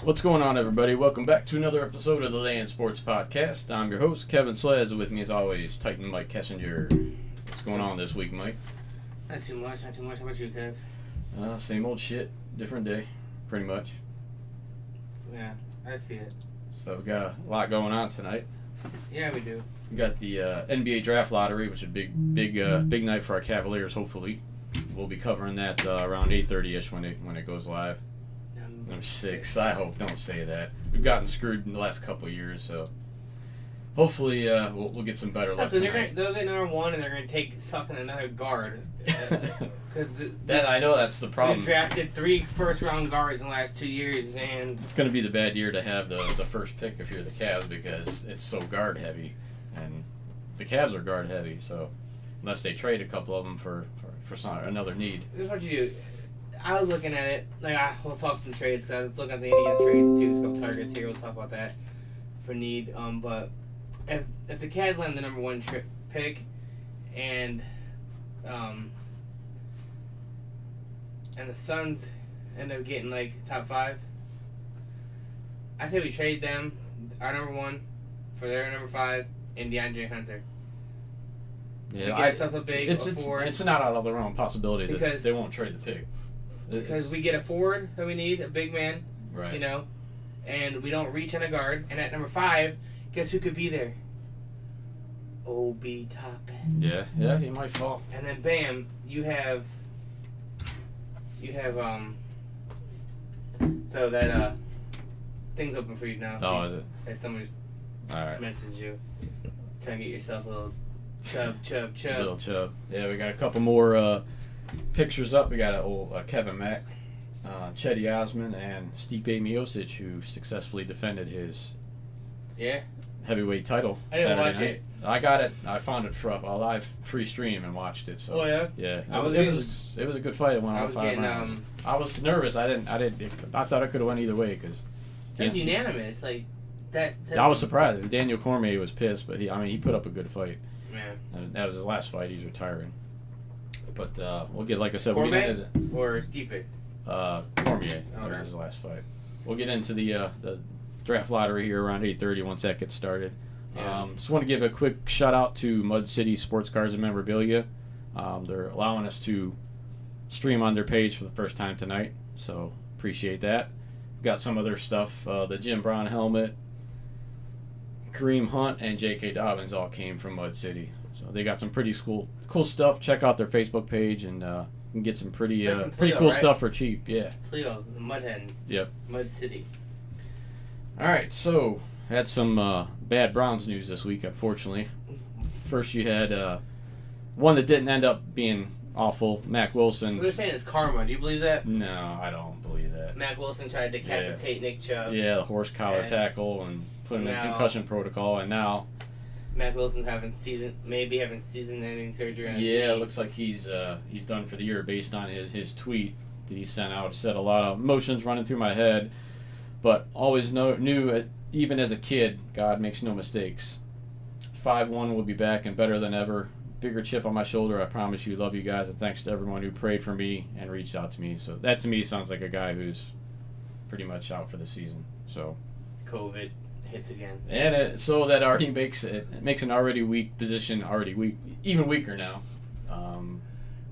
What's going on, everybody? Welcome back to another episode of the Land Sports Podcast. I'm your host, Kevin Slez. With me, as always, Titan Mike Kessinger. What's going on this week, Mike? Not too much. How about you, Kev? Same old shit, different day, pretty much. Yeah, I see it. So we got a lot going on tonight. Yeah, we do. We got the NBA Draft Lottery, which is a big night for our Cavaliers. Hopefully, we'll be covering that around 8:30ish when it goes live. Number 6. I hope. Don't say that. We've gotten screwed in the last couple of years, so hopefully we'll get some better luck tonight. They'll get number 1, and they're going to take fucking another guard. I know that's the problem. They drafted 3 first-round guards in the last 2 years, and it's going to be the bad year to have the first pick if you're the Cavs because it's so guard heavy, and the Cavs are guard heavy. So unless they trade a couple of them for another need. This is what you do. I was looking at it, we'll talk some trades, because I was looking at the Indians trades too. There's a couple targets here, we'll talk about that for need. But if the Cavs land the number 1 pick, and the Suns end up getting top 5, I say we trade them, our number 1, for their number 5, and DeAndre Hunter. Yeah, we get ourselves a big forward. It's not out of the realm possibility that they won't trade the pick. Because we get a forward that we need, a big man, right? And we don't reach on a guard. And at number 5, guess who could be there? Obi Toppin. Yeah, he might fall. And then bam, you have so that thing's open for you now. Oh, is it? Hey, somebody's messaged you. Trying to get yourself a little chub. Little chub. Yeah, we got a couple more pictures up. We got old Kevin Mack, Chetty Osman, and Stipe Miocic, who successfully defended his heavyweight title. I didn't Saturday watch night. it. I got it. I found it for a live free stream and watched it. So yeah. It was a good fight. It went on 5 rounds. I was nervous. I thought it could have went either way because it was unanimous. I was surprised. Daniel Cormier was pissed, but he put up a good fight. Man, and that was his last fight. He's retiring. But we'll get, like I said, Cormier or Stipe? Cormier. That was his last fight. We'll get into the draft lottery here around 8:30 once that gets started. Yeah. Just want to give a quick shout out to Mud City Sports Cars and Memorabilia. They're allowing us to stream on their page for the first time tonight, so appreciate that. Got some other stuff. The Jim Brown helmet, Kareem Hunt, and J.K. Dobbins all came from Mud City. So they got some pretty cool stuff. Check out their Facebook page, and you can get some pretty cool stuff for cheap. Yeah. Toledo, the Mud Hens. Yep. Mud City. All right, so had some bad Browns news this week, unfortunately. First, you had one that didn't end up being awful. Mac Wilson. So they're saying it's karma. Do you believe that? No, I don't believe that. Mac Wilson tried to decapitate Nick Chubb. Yeah, the horse collar tackle and put him in concussion protocol, and now Mac Wilson's having season-ending surgery. Yeah, it looks like he's done for the year based on his tweet that he sent out. He said a lot of emotions running through my head, but always knew even as a kid, God makes no mistakes. 5-1 will be back and better than ever. Bigger chip on my shoulder. I promise you. Love you guys, and thanks to everyone who prayed for me and reached out to me. So that to me sounds like a guy who's pretty much out for the season. So COVID hits again, and so that already makes an already weak position even weaker now.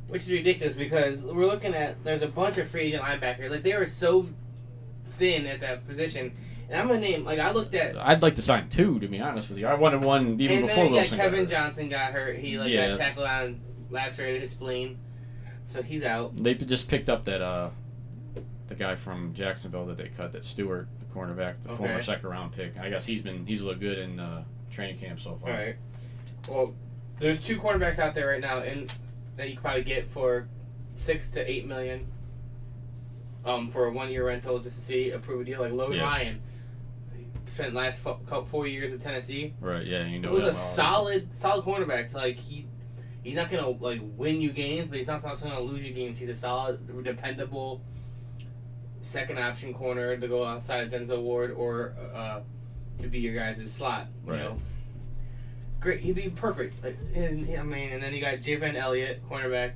Which is ridiculous because we're looking at there's a bunch of free agent linebackers. They were so thin at that position. And I'm gonna name I looked at. I'd like to sign 2, to be honest with you. I wanted 1 even before Wilson. Kevin Johnson got hurt. He got tackled out and lacerated his spleen, so he's out. They just picked up that the guy from Jacksonville that they cut, that Stewart, the cornerback, the former 2nd-round pick. I guess he's looked good in training camp so far. All right. Well, there's 2 cornerbacks out there right now, and that you could probably get for $6 to $8 million. For a 1-year rental just to see approve a deal like Logan Ryan. Spent the last 4 years with Tennessee. Right. Yeah. You know. It was a solid cornerback. He's not gonna win you games, but he's not gonna lose you games. He's a solid, dependable second option corner to go outside of Denzel Ward or to be your guys' slot. You know. Great. He'd be perfect. And then you got Javon Elliott, cornerback.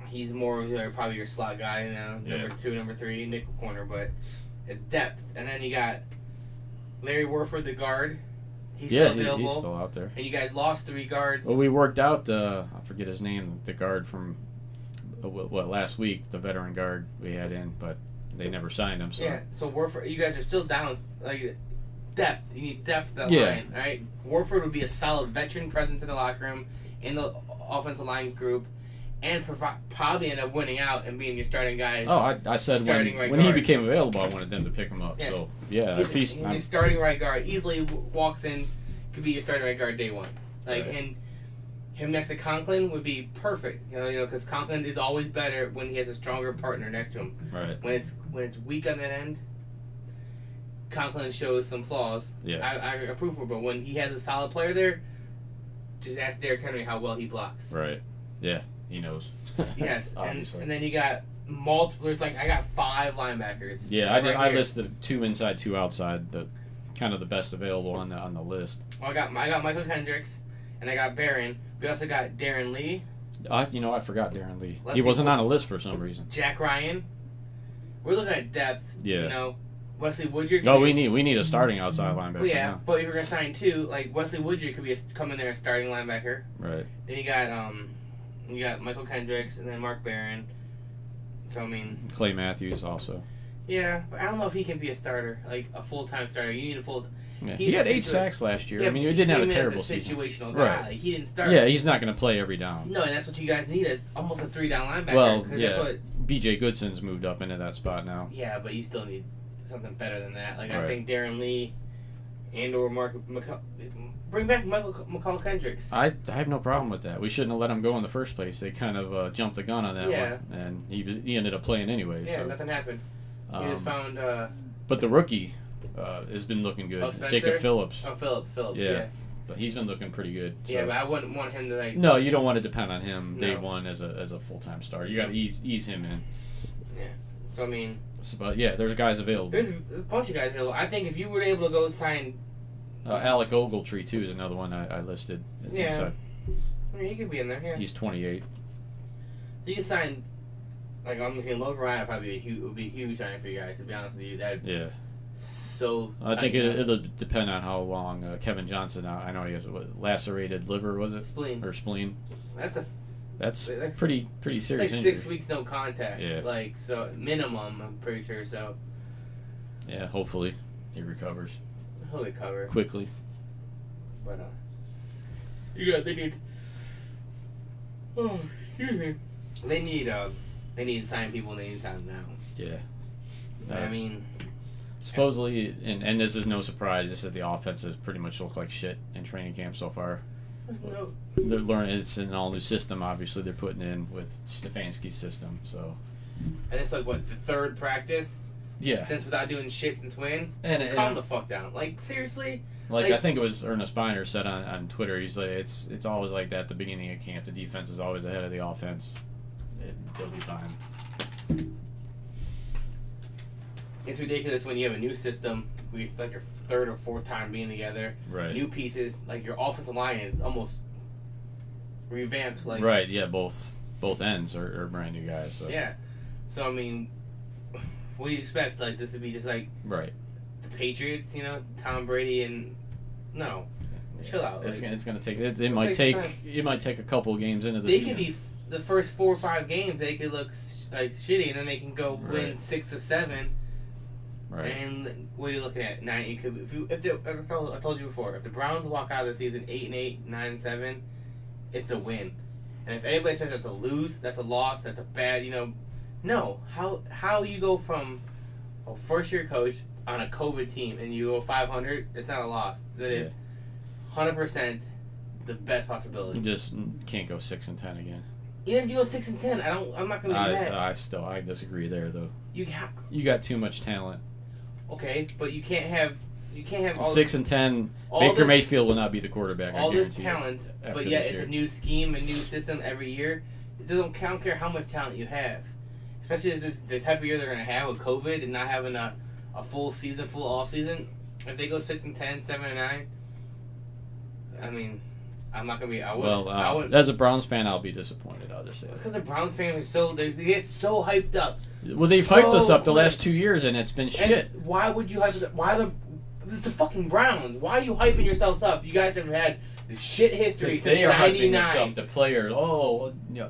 He's more of probably your slot guy, number 2, number 3, nickel corner, but depth, and then you got Larry Warford, the guard. He's Yeah, still available. he's still out there. And you guys lost 3 guards. Well, we worked out, I forget his name, the guard from, last week, the veteran guard we had in, but they never signed him. So. Yeah, so Warford, you guys are still down, like, depth. You need depth at that line, all right? Warford would be a solid veteran presence in the locker room, in the offensive line group, and probably end up winning out and being your starting guy. Oh, I said when he became available, I wanted them to pick him up. Yes. So, yeah. He's your starting right guard. Easily walks in, could be your starting right guard day one. Like, right. And him next to Conklin would be perfect. You know, because Conklin is always better when he has a stronger partner next to him. Right. When it's weak on that end, Conklin shows some flaws. Yeah. I approve for, but when he has a solid player there, just ask Derrick Henry how well he blocks. Right. Yeah. He knows. Yes. Obviously. And then you got multiple. It's like I got 5 linebackers. Yeah, I listed 2 inside, 2 outside. The kind of the best available on the list. Well, I got Michael Kendricks, and I got Barron. We also got Darren Lee. I forgot Darren Lee. He wasn't on a list for some reason. Jack Ryan. We're looking at depth. Yeah. You know, Wesley Woodyard. No, we need a starting outside linebacker. Well, yeah, now. but if you're gonna sign 2, like Wesley Woodyard could come in there as starting linebacker. Right. Then you got Michael Kendricks and then Mark Barron. So I mean. Clay Matthews also. Yeah, but I don't know if he can be a starter, like a full-time starter. You need a full. Yeah. He had 8 sacks last year. Yeah, I mean, he didn't have a terrible season. Situational guy. Right. Like, he didn't start. Yeah, he's not going to play every down. No, and that's what you guys need. Almost a 3-down linebacker. Well, yeah. That's what, B.J. Goodson's moved up into that spot now. yeah, but you still need something better than that. Like Right. I think Darren Lee and/or bring back McCall Kendricks. I have no problem with that. We shouldn't have let him go in the first place. They kind of jumped the gun on that one, and he ended up playing anyway. Yeah, so. nothing happened. He just found. But the rookie has been looking good. Oh, Jacob Phillips. Oh, Phillips. Yeah. But he's been looking pretty good. So. Yeah, but I wouldn't want him to like. No, you don't want to depend on him day No. one as a full-time starter. You got to ease him in. Yeah. So I mean. But yeah, there's guys available. There's a bunch of guys available. I think if you were able to go sign. Alec Ogletree too is another one I listed. Yeah. Inside. I mean, he could be in there. Yeah. He's 28. You can sign. Like I'm thinking, Logan Ryan would probably would be a huge signing for you guys. To be honest with you, Yeah. So. I think it'll depend on how long Kevin Johnson. I know he has a lacerated liver. Was it spleen or spleen? That's pretty serious. Like 6 weeks no contact. Yeah. Like so minimum. I'm pretty sure. So. Yeah. Hopefully, he recovers. He'll recover quickly. But they need. Oh, excuse me. They need to sign people. And they need to sign them now. Yeah. I mean. Supposedly, and this is no surprise, just that the offense has pretty much looked like shit in training camp so far. No. They're learning. It's an all new system. Obviously, they're putting in with Stefanski's system. So. And it's like what, the 3rd practice? Yeah. Since without doing shit since when? And calm the fuck down. Like seriously. Like I think it was Ernest Biner said on Twitter. He's like, it's always like that at the beginning of camp. The defense is always ahead of the offense. They'll be fine. It's ridiculous when you have a new system. It's like your 3rd or 4th time being together. Right. New pieces. Like your offensive line is almost revamped. Like right. Yeah. Both ends are brand new guys. So. Yeah. So I mean, what do you expect? Like this to be just like right. The Patriots, you know, Tom Brady and no, chill out. It's like, gonna take it might take a couple games into the season. They could be the first 4 or 5 games. They could look like shitty, and then they can go win 6 of 7. Right. And what are you looking at? 9. You could I told you before. If the Browns walk out of the season 8-8, 9-7, it's a win. And if anybody says that's a lose, that's a loss, that's a bad, no. How you go from a first-year coach on a COVID team and you go 500? It's not a loss. That is 100% the best possibility. You just can't go 6-10 again. Even if you go 6-10, I'm not gonna be mad. I disagree there though. You got too much talent. Okay, but you can't have all 6-10. Baker Mayfield will not be the quarterback. All this talent, but yet it's a new scheme, a new system every year. I don't care how much talent you have, especially the type of year they're gonna have with COVID and not having a full season, full off season. If they go 6-10, 7-9, I mean, I'm not gonna be. I would. As a Browns fan, I'll be disappointed. I'll just say that. Because the Browns fans are they get so hyped up. Well, they've hyped us up the last 2 years, and it's been shit. And why would you hype us up? It's the fucking Browns. Why are you hyping yourselves up? You guys have had shit history since They are hyping '99. us up. The players,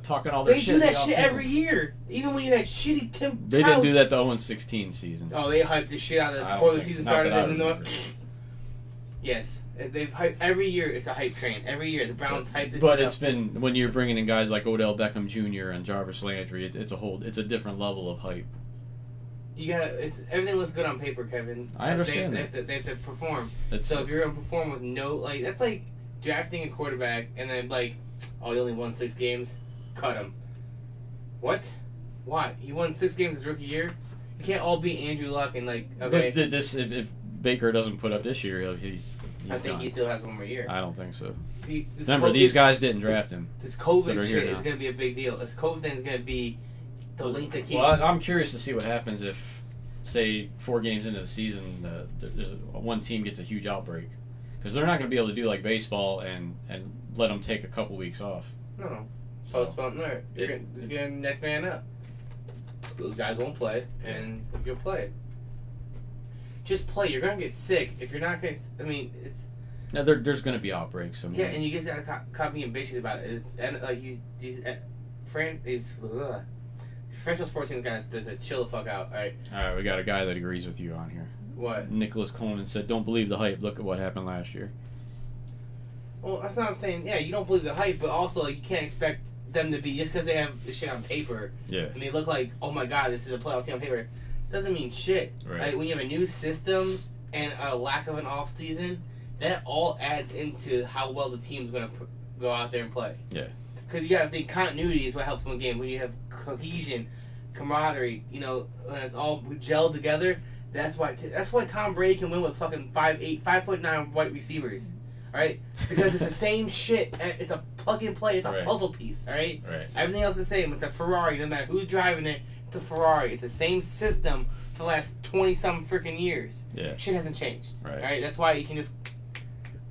talking all their They shit. do that shit every year. Even when you had shitty Tim They Couch. didn't do that the 0-16 season. Oh, they hyped the shit out of it before the season started. Yes. They've hyped every year. It's a hype train. Every year the Browns hype this. But it's been when you're bringing in guys like Odell Beckham Jr. and Jarvis Landry. It's a different level of hype. You gotta. Everything looks good on paper, Kevin. I understand They have to perform. It's, so if you're gonna perform with that's like drafting a quarterback and then he only won 6 games, cut him. What? Why? He won 6 games his rookie year. You can't all be Andrew Luck and okay. But if Baker doesn't put up this year, he's I think done. he still has one more year. I don't think so. Remember, these guys didn't draft him. This COVID shit is going to be a big deal. This COVID thing is going to be the link that keeps... Well, I'm curious to see what happens if, say, 4 games into the season, one team gets a huge outbreak. Because they're not going to be able to do like baseball and let them take a couple weeks off. No. Postpone. No. This is going to be next man up. Those guys won't play, and you'll play. Just play. You're going to get sick. If you're not going to... I mean, it's... No, there's going to be outbreaks. Yeah, and you get to copy and bitches about it. These professional sports team guys, there's a chill the fuck out. All right, we got a guy that agrees with you on here. What? Nicholas Coleman said, "Don't believe the hype. Look at what happened last year." Well, that's not what I'm saying. Yeah, you don't believe the hype, but also you can't expect them to be just because they have the shit on paper. Yeah. And they look like, oh my god, this is a playoff team on paper. Doesn't mean shit. Right. Like when you have a new system and a lack of an off season, that all adds into how well the team's going to go out there and play. Yeah. Because you have the continuity is what helps win a game. When you have cohesion, camaraderie, when it's all gelled together, that's why Tom Brady can win with fucking 5'9" white receivers. Alright? Because it's the same shit. It's a plug and play. It's a puzzle piece. Alright? Right. Everything else is the same. It's a Ferrari. No matter who's driving it, it's a Ferrari. It's the same system for the last 20-some freaking years. Yeah. Shit hasn't changed. Right. Alright? That's why you can just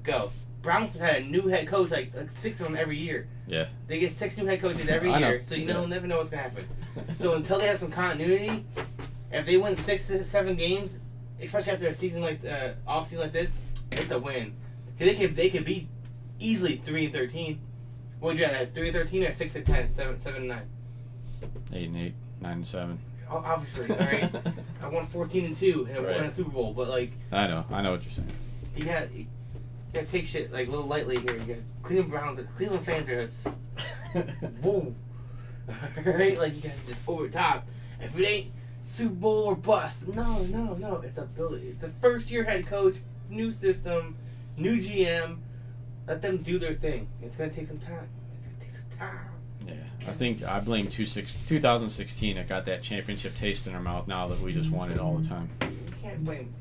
go. Browns have had a new head coach, like 6 of them every year. Yeah. They get 6 new head coaches every year, so you'll never know what's going to happen. So until they have some continuity, if they win 6 to 7 games, especially after a season off season like this, it's a win. Because they could be easily 3-13. What would you have 3-13 or 6-10, 7-9? 8-8, 9-7. Oh, obviously, all right. I won 14-2 and I won a Super Bowl, but I know what you're saying. You gotta take shit a little lightly here. You got Cleveland fans are just woo. Alright? You guys are just over the top. If it ain't Super Bowl or bust, no. It's ability. It's the first year head coach, new system, new GM. Let them do their thing. It's gonna take some time. Yeah. I blame 2016. It got that championship taste in our mouth now that we just won it all the time. You can't blame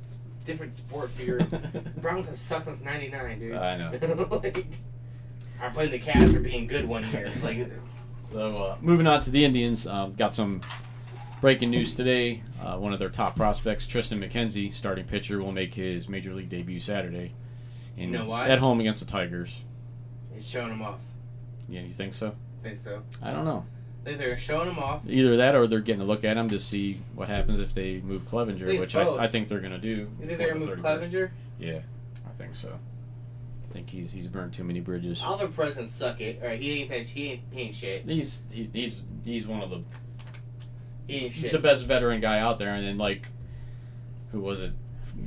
different sport for your Browns have sucked since '99, dude. I know. I blame the Cavs for being good one year. So moving on to the Indians, got some breaking news today. One of their top prospects, Tristan McKenzie, starting pitcher, will make his major league debut Saturday. You know why? At home against the Tigers. He's showing them off. Yeah, you think so? I think so. I don't know. I think they're showing him off. Either that or they're getting a look at him to see what happens if they move Clevinger, which I think they're going to do. You think they're going to move Clevinger? Yeah, I think so. I think he's burned too many bridges. Oliver President suck it. All right, he ain't shit. He's one of the shit. The best veteran guy out there, and then who was it?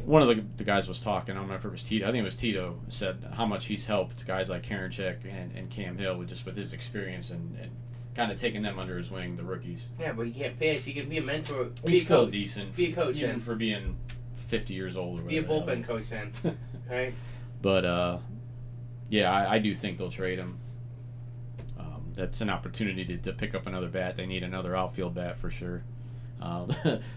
One of the guys was talking. I don't know if it was Tito. I think it was Tito said how much he's helped guys like Karinchak and Cam Hill with his experience and kind of taking them under his wing, the rookies. Yeah, but he can't pitch. He can be a mentor. He's still decent. Be a coach, even for being 50 years old or whatever. Be a bullpen coach then. Right? But yeah, I do think they'll trade him. That's an opportunity to pick up another bat. They need another outfield bat for sure.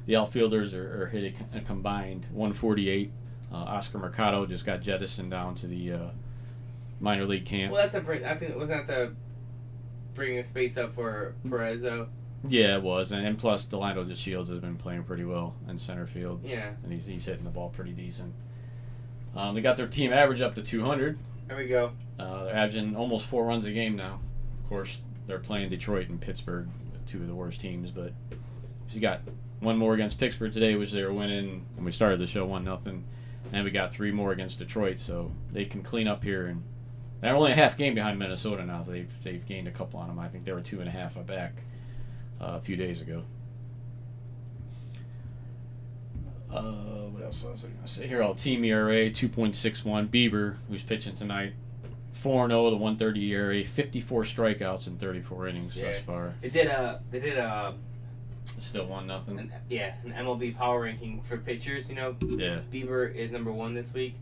The outfielders are hitting a combined 148. Oscar Mercado just got jettisoned down to the minor league camp. Well, I think was that the bringing space up for Perez though. Yeah, it was, and plus Delano DeShields has been playing pretty well in center field. Yeah, and he's hitting the ball pretty decent. They got their team average up to 200. There we go. They're averaging almost 4 runs a game now. Of course, they're playing Detroit and Pittsburgh, 2 of the worst teams, but He got one more against Pittsburgh today, which they were winning when we started the show 1-0, and we got 3 more against Detroit. So they can clean up here, and they're only a half game behind Minnesota now. So they've gained a couple on them. I think they were 2.5 back a few days ago. What else was I going to say here? Team ERA 2.61. Bieber, who's pitching tonight, 4-0 to 130 ERA, 54 strikeouts in 34 innings thus far. They did Still 1-0. An MLB power ranking for pitchers. Yeah. Bieber is number 1 this week.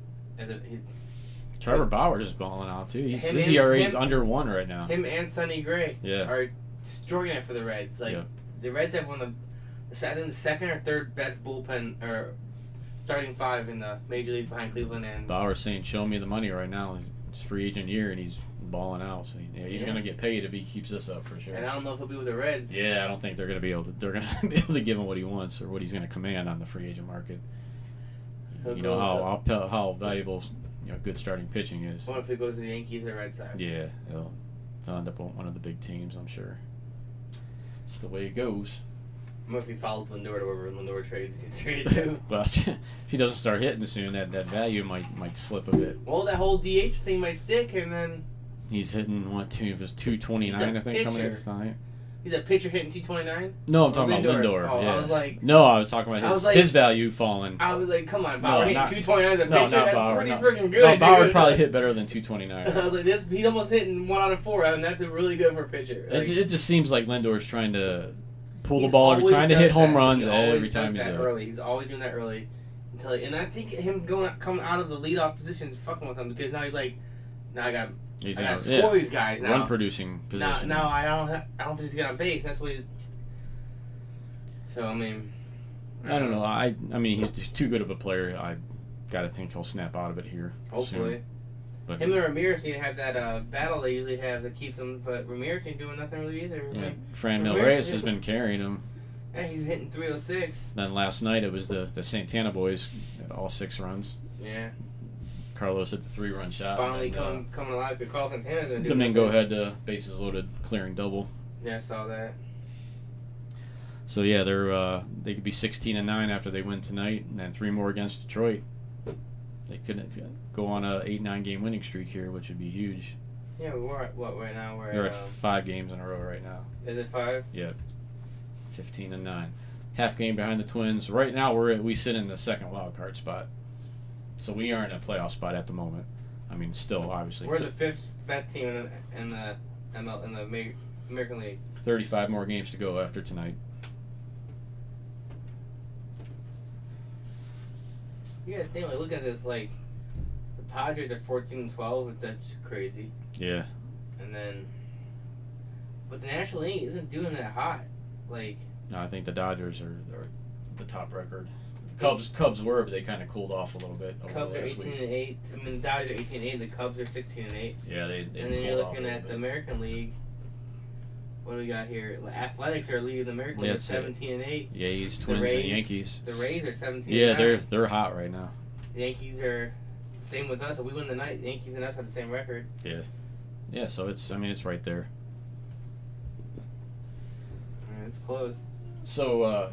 Trevor Bauer just balling out too. His ERA is under 1 right now. Him and Sonny Gray are destroying it for the Reds. The Reds have one of the second or third best bullpen or starting 5 in the major league behind Cleveland and Bauer's saying, "Show me the money right now." It's free agent year and he's balling out. So he's gonna get paid if he keeps this up for sure. And I don't know if he'll be with the Reds. Yeah, I don't think they're gonna be able to give him what he wants or what he's gonna command on the free agent market. How valuable good starting pitching is. What if he goes to the Yankees or Red Sox? Yeah, he'll end up on one of the big teams, I'm sure. It's the way it goes. What if he follows Lindor to wherever Lindor trades and gets traded to? Well, if he doesn't start hitting soon, that value might slip a bit. Well, that whole DH thing might stick, and then he's hitting it was 229, I think, coming in tonight. He's a pitcher hitting 229? No, I'm talking about Lindor. Oh, yeah. I was like... No, I was talking about his value falling. I was like, come on, Bauer hitting 229 as a pitcher? That's Bauer, pretty freaking good. No, Bauer would probably hit better than 229. I was like, he's almost hitting 1 out of 4, and that's really good for a pitcher. It just seems like Lindor's trying to pull the ball, trying to hit home runs every time he's there. Early. He's always doing that early. And I think him coming out of the leadoff position is fucking with him because now he's like, now I got to score these guys now. Run producing position. Now I don't think he's get on base. That's what he's. So I mean, I don't know. I mean he's just too good of a player. I got to think he'll snap out of it here. Hopefully. Soon. But him and Ramirez need to have that battle they usually have that keeps them, but Ramirez ain't doing nothing really either. Yeah, Franmil Reyes has been carrying him. Yeah, he's hitting 306. Then last night it was the Santana boys at all 6 runs. Yeah. Carlos hit the 3-run shot. Finally coming alive because Carlos Santana's going to do Domingo had the bases loaded clearing double. Yeah, I saw that. So yeah, they could be 16-9 after they win tonight, and then 3 more against Detroit. They couldn't go on a 8-9 game winning streak here, which would be huge. Yeah, we're at what right now? They're at 5 games in a row right now. Is it 5? Yeah, 15-9, half game behind the Twins. Right now we sit in the second wild card spot, so we aren't in a playoff spot at the moment. I mean, still obviously we're the 5th best team in the American League. 35 more games to go after tonight. You gotta think, look at this, the Padres are 14-12, that's crazy. Yeah. And then, but the National League isn't doing that hot. No, I think the Dodgers are the top record. The Cubs were, but they kind of cooled off a little bit. Cubs are 18-8. I mean, the Dodgers are 18-8. The Cubs are 16-8. Yeah, they. And then you're looking at the American League. What do we got here? Athletics are leading the American League at 17-8. Yankees, Twins, and Yankees. The Rays are 17-9. Yeah, they're hot right now. The Yankees are same with us. If we win the night, the Yankees and us have the same record. Yeah. Yeah, so it's right there. It's close. So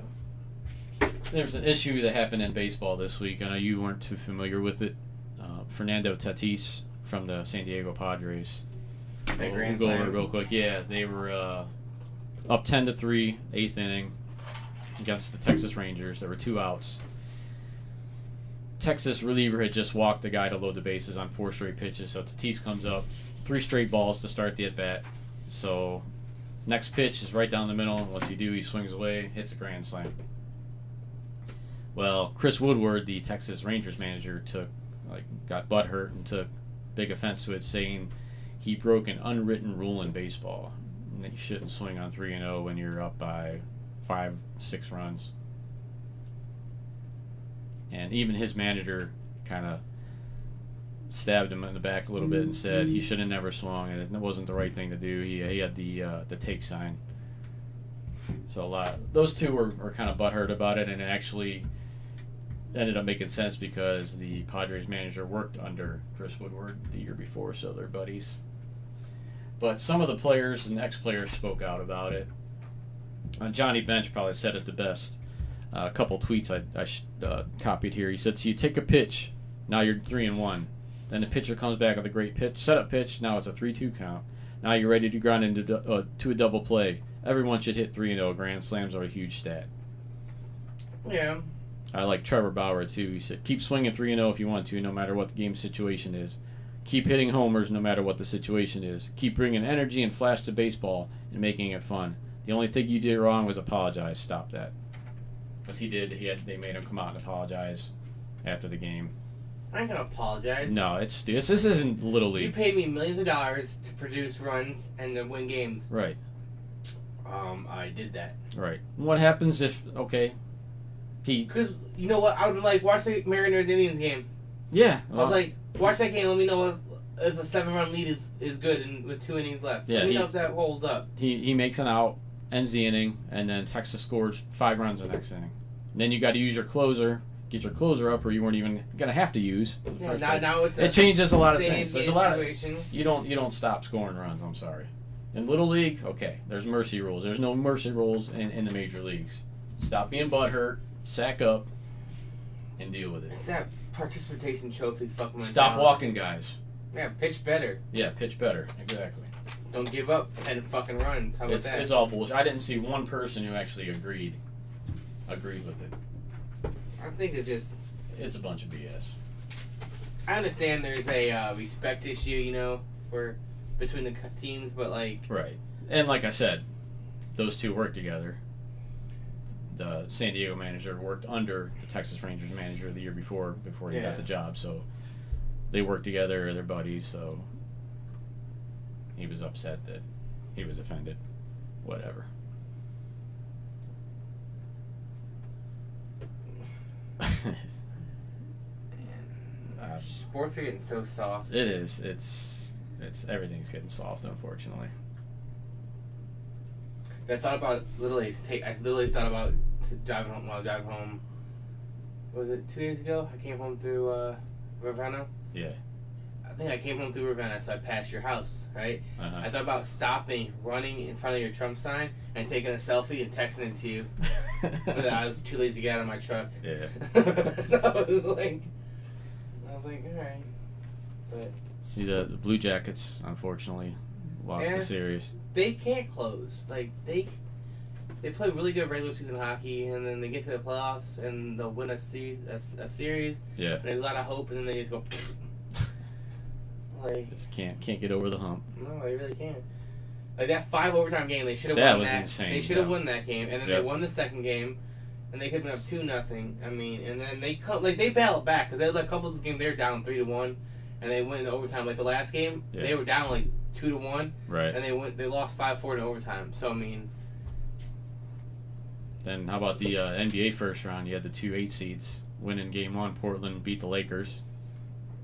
there's an issue that happened in baseball this week. I know you weren't too familiar with it. Fernando Tatis from the San Diego Padres. We'll go over it real quick. Yeah, they were up 10-3, 8th inning against the Texas Rangers. There were 2 outs. Texas reliever had just walked the guy to load the bases on 4 straight pitches. So Tatis comes up, 3 straight balls to start the at-bat. So next pitch is right down the middle. What's he do? He swings away, hits a grand slam. Well, Chris Woodward, the Texas Rangers manager, got butthurt and took big offense to it, saying he broke an unwritten rule in baseball. And that you shouldn't swing on 3-0 when you're up by 5-6 runs. And even his manager kind of stabbed him in the back a little bit and said he should have never swung and it wasn't the right thing to do. He had the take sign. So those 2 were kind of butthurt about it, and it actually ended up making sense because the Padres manager worked under Chris Woodward the year before, so they're buddies. But some of the players and ex-players spoke out about it. Johnny Bench probably said it the best. A couple tweets I copied here. He said, "So you take a pitch, now you're 3-1. Then the pitcher comes back with a great pitch, setup pitch. Now it's a 3-2 count. Now you're ready to grind into to a double play. Everyone should hit 3-0. Grand slams are a huge stat." Yeah. I like Trevor Bauer too. He said, "Keep swinging 3-0 if you want to, no matter what the game situation is. Keep hitting homers no matter what the situation is. Keep bringing energy and flash to baseball and making it fun. The only thing you did wrong was apologize. Stop that." Because he did. They made him come out and apologize after the game. I ain't gonna apologize. No, this isn't Little League. You paid me millions of dollars to produce runs and to win games. Right. I did that. Right. What happens if Because you know what, I would like watch the Mariners Indians game. Yeah. I was like, watch that game. Let me know if a 7-run lead is good and with 2 innings left. Yeah, Let me know if that holds up. He makes an out, ends the inning, and then Texas scores 5 runs the next inning. Then you got to use your closer, get your closer up, or you weren't even gonna have to use. Yeah, now it changes a lot of things. There's a lot of you don't stop scoring runs. I'm sorry. In Little League, okay, there's mercy rules. There's no mercy rules in the major leagues. Stop being butthurt, sack up, and deal with it. It's that participation trophy fucking. Stop walking, guys. Yeah, pitch better. Yeah, pitch better. Exactly. Don't give up 10 fucking runs. How about that? It's all bullshit. I didn't see one person who actually agreed with it. I think It's a bunch of BS. I understand there's a respect issue, for between the teams, but like. Right, and like I said, those two work together. The San Diego manager worked under the Texas Rangers manager the year before he got the job, so they worked together. They're buddies, so he was upset that he was offended. Whatever. Sports are getting so soft. It is. It's everything's getting soft, unfortunately. I thought about I literally thought about driving home. While I was driving home, was it 2 days ago? I came home through Ravenna. Yeah. I think I came home through Ravenna, so I passed your house, right? Uh-huh. I thought about stopping, running in front of your Trump sign, and taking a selfie and texting it to you. But I was too lazy to get out of my truck. Yeah. I was like, all right. But see, the Blue Jackets unfortunately lost the series. They can't close. Like they play really good regular season hockey, and then they get to the playoffs and they'll win a series. Yeah. And there's a lot of hope, and then they just go. Like just can't get over the hump. No, they really can't. Like that 5 overtime game, they should have won that. That was insane. They should have won that game, and then they won the second game, and they could have been up 2-0. I mean, and then they battled back because they had a couple of this game they were down 3-1, and they went into overtime. Like the last game, they were down like 2-1, right? And they lost 5-4 in overtime. So I mean, then how about the NBA first round? You had the 2 8 seeds winning Game 1. Portland beat the Lakers.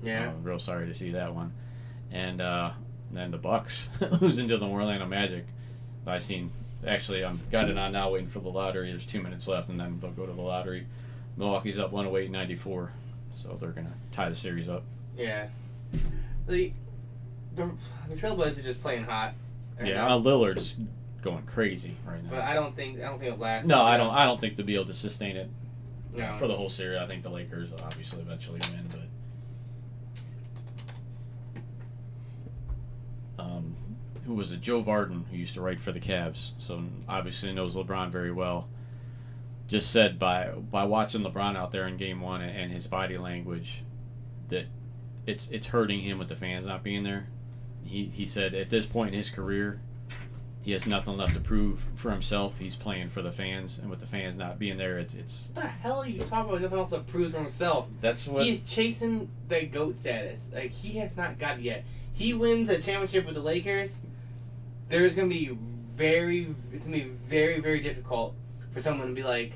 Yeah, I'm real sorry to see that one. And then the Bucks losing to the Orlando Magic. Actually, I'm got it on now, waiting for the lottery. There's 2 minutes left, and then they'll go to the lottery. Milwaukee's up 108-94, so they're gonna tie the series up. Yeah, the Trailblazers are just playing hot. Yeah, Lillard's going crazy right now. But I don't think it'll last. No, I don't think they'll be able to sustain it no. for the whole series. I think the Lakers will obviously eventually win, but. Who was it? Joe Varden, who used to write for the Cavs, so obviously knows LeBron very well. Just said by watching LeBron out there in Game 1 and his body language, that it's hurting him with the fans not being there. He said at this point in his career, he has nothing left to prove for himself. He's playing for the fans, and with the fans not being there, it's. What the hell are you talking about? Nothing else to prove for himself. That's what he's chasing the GOAT status. Like he has not got it yet. He wins a championship with the Lakers. It's gonna be very, very difficult for someone to be like,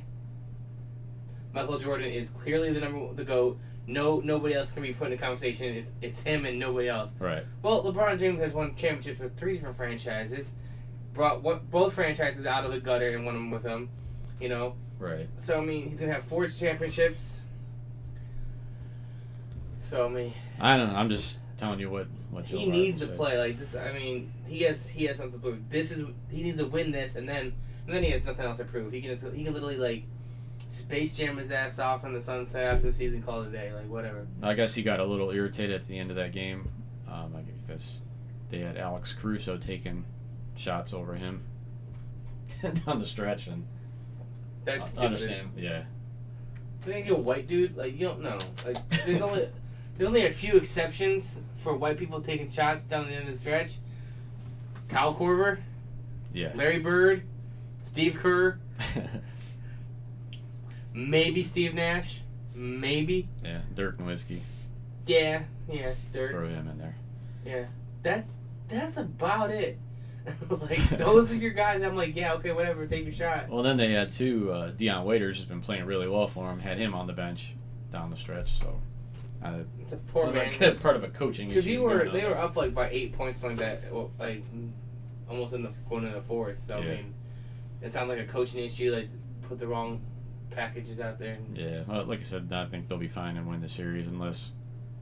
Michael Jordan is clearly the GOAT. No, nobody else can be put in the conversation. It's him and nobody else. Right. Well, LeBron James has won championships with 3 different franchises. Brought both franchises out of the gutter and won them with him. Right. So I mean, he's gonna have 4 championships. So I mean, I don't know. I'm just telling you what Joe he needs to said. play like this. I mean, he has something to prove. He needs to win this, and then And then he has nothing else to prove. He can literally like Space Jam his ass off in the sunset after the season, call it a day, like whatever. I guess he got a little irritated at the end of that game because they had Alex Caruso taking shots over him down the stretch, and That's I stupid. understand. Yeah. They get a white dude, like you don't know. Like there's only a few exceptions for white people taking shots down the end of the stretch. Kyle Korver, Yeah. Larry Bird, Steve Kerr, maybe Steve Nash, maybe. Yeah. Dirk Nowitzki. Yeah, Dirk. Throw him in there. Yeah, that's about it. Like those are your guys. I'm like, yeah, okay, whatever, take your shot. Well, then they had Deion Waiters has been playing really well for him. Had him on the bench down the stretch, so It's a poor man. like part of a coaching issue. Because they were up like by 8 points like that, like almost going into the fourth. So Yeah. I mean, it sounds like a coaching issue. Like put the wrong packages out there. Yeah, well, like I said, I think they'll be fine and win the series unless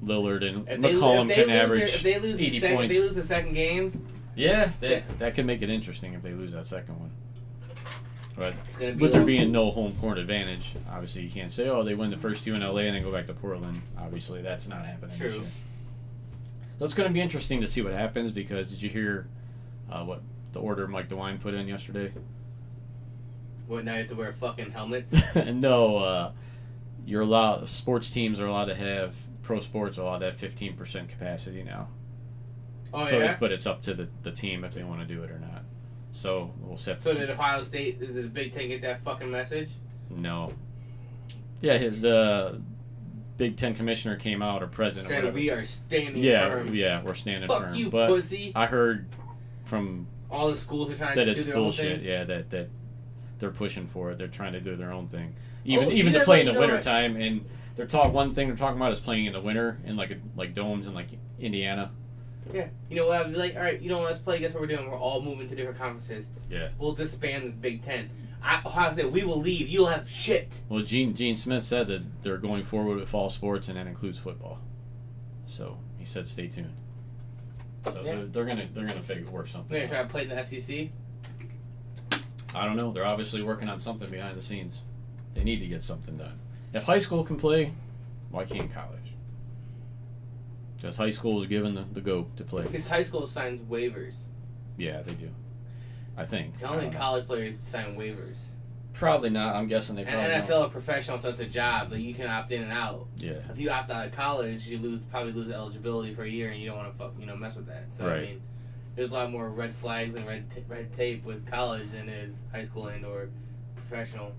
Lillard and If McCollum they can lose average if they lose 80 if points. they lose the second game, Yeah, that could make it interesting if they lose that second one. But it's gonna be with there like- being no home court advantage, obviously you can't say, oh, they win the first two in LA and then go back to Portland. Obviously, that's not happening this True. year. That's going to be interesting to see what happens because did you hear what the order Mike DeWine put in yesterday? What, now you have to wear fucking helmets? No, you're allowed. Sports teams are allowed to have pro sports are allowed to have 15% capacity now. Oh So yeah. but it's up to the team if they want to do it or not. So we'll set. So did Ohio State, did the Big Ten get that fucking message? No. Yeah, the Big Ten commissioner came out or president. or Said whatever. we are standing Yeah, firm. yeah, we're standing Fuck firm. you, but pussy. I heard from All the schools are trying that to it's do their own bullshit. thing. Yeah, that they're pushing for it. They're trying to do their own thing. Oh, Even you to play in know the what? wintertime, and one thing they're talking about is playing in the winter in like domes in like Indiana. Yeah. You know what? I'd be like, all right, you know, let's play. Guess what we're doing? We're all moving to different conferences. Yeah. We'll disband this Big Ten. Ohio State, we will leave. You'll have shit. Well, Gene Smith said that they're going forward with fall sports, and that includes football. So he said, "Stay tuned." So Yeah. they're gonna work something. They're gonna out. try to play in the SEC. I don't know. They're obviously working on something behind the scenes. They need to get something done. If high school can play, why can't college? Because high school is given the go to play. Because high school signs waivers. Yeah, they do. I think. I don't think college players sign waivers. Probably not. I'm guessing they probably And don't. NFL are professional, so it's a job. Like you can opt in and out. Yeah. If you opt out of college, you probably lose eligibility for a year, and you don't want to mess with that. So I Right. mean, there's a lot more red flags and red tape with college than is high school and or professional.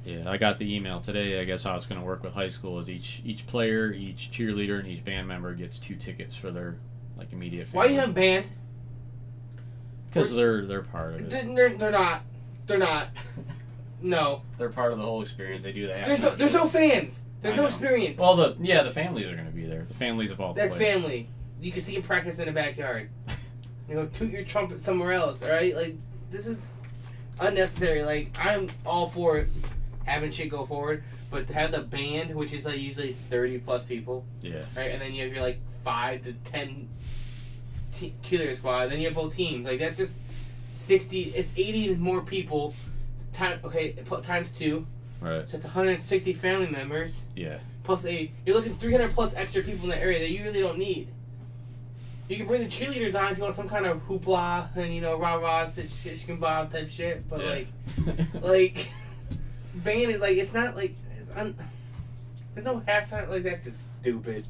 Yeah, I got the email today. I guess how it's going to work with high school is each player, each cheerleader, and each band member gets 2 tickets for their immediate family. Why you have band? Because they're part of it. They're not. They're not. No. They're part of the whole experience. They do that. There's no fans. There's I no know. experience. Well, the families are going to be there. The families of all the That's players. family. You can see him practice in the backyard. You know, toot your trumpet somewhere else. All right, like this is unnecessary. Like I'm all for having shit go forward, but to have the band, which is like usually 30 plus people, Yeah. right, and then you have your like 5 to 10 cheerleader squad, then you have both teams. Like that's just 60. It's 80 more people. Times 2. Right. So it's 160 family members. Yeah. Plus you're looking 300 plus extra people in the area that you really don't need. You can bring the cheerleaders on if you want some kind of hoopla and rah-rah, chicken bob type shit. But Yeah. like band is like it's not like there's no halftime. Like that's just stupid.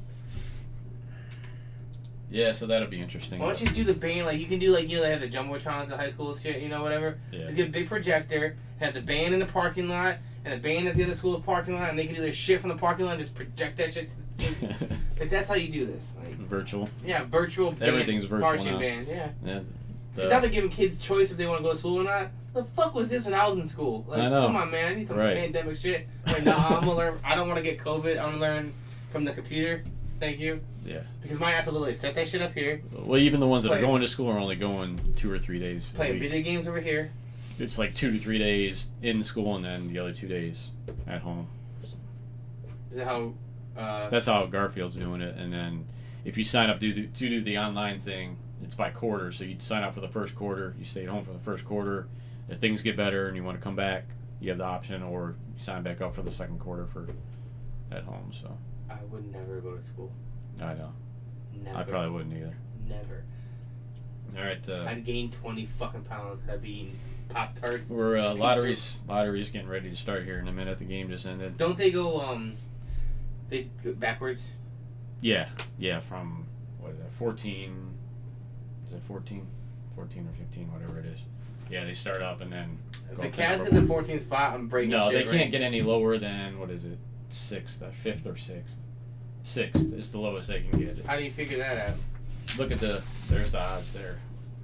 Yeah, so that'll be interesting. Why don't you just do the band like you can do they have the jumbotrons at high school shit, whatever. Yeah. Just get a big projector, have the band in the parking lot, and the band at the other school's parking lot, and they can do their shit from the parking lot and just project that shit to the like that's how you do this. Like Virtual. yeah, virtual band, Everything's virtual marching now. band, yeah. Yeah. Now they're giving kids choice if they want to go to school or not. The fuck was this when I was in school? Like, I know. come on, man, I need some Right. pandemic shit. Like, no, I'm gonna learn. I don't want to get COVID. I'm gonna learn from the computer. Thank you. Yeah. Because my ass will literally set that shit up here, Well, even the ones that are Play- going to school are only going 2 or 3 days. a playing week. video games over here. It's like 2 to 3 days in school and then the other 2 days at home. Is that how? That's how Garfield's doing it. And then if you sign up to do the online thing, it's by quarter. So you sign up for the first quarter, you stay at home for the first quarter, if things get better and you want to come back, you have the option, or you sign back up for the second quarter for at home. So I would never go to school. I know. Never. I probably wouldn't either. Never. All right. I'd gain 20 fucking pounds. I'd be eating Pop-Tarts. We're lottery's getting ready to start here in a minute. The game just ended. Don't they go they go backwards? Yeah. From what is that? 14. Is it 14? 14 or 15, whatever it is. Yeah, they start up and then. If the Cavs hit the 14th spot, I'm breaking. No, shit, they can't get any lower than what is it? Fifth or sixth. Sixth is the lowest they can get. How do you figure that out? Look at there's the odds there.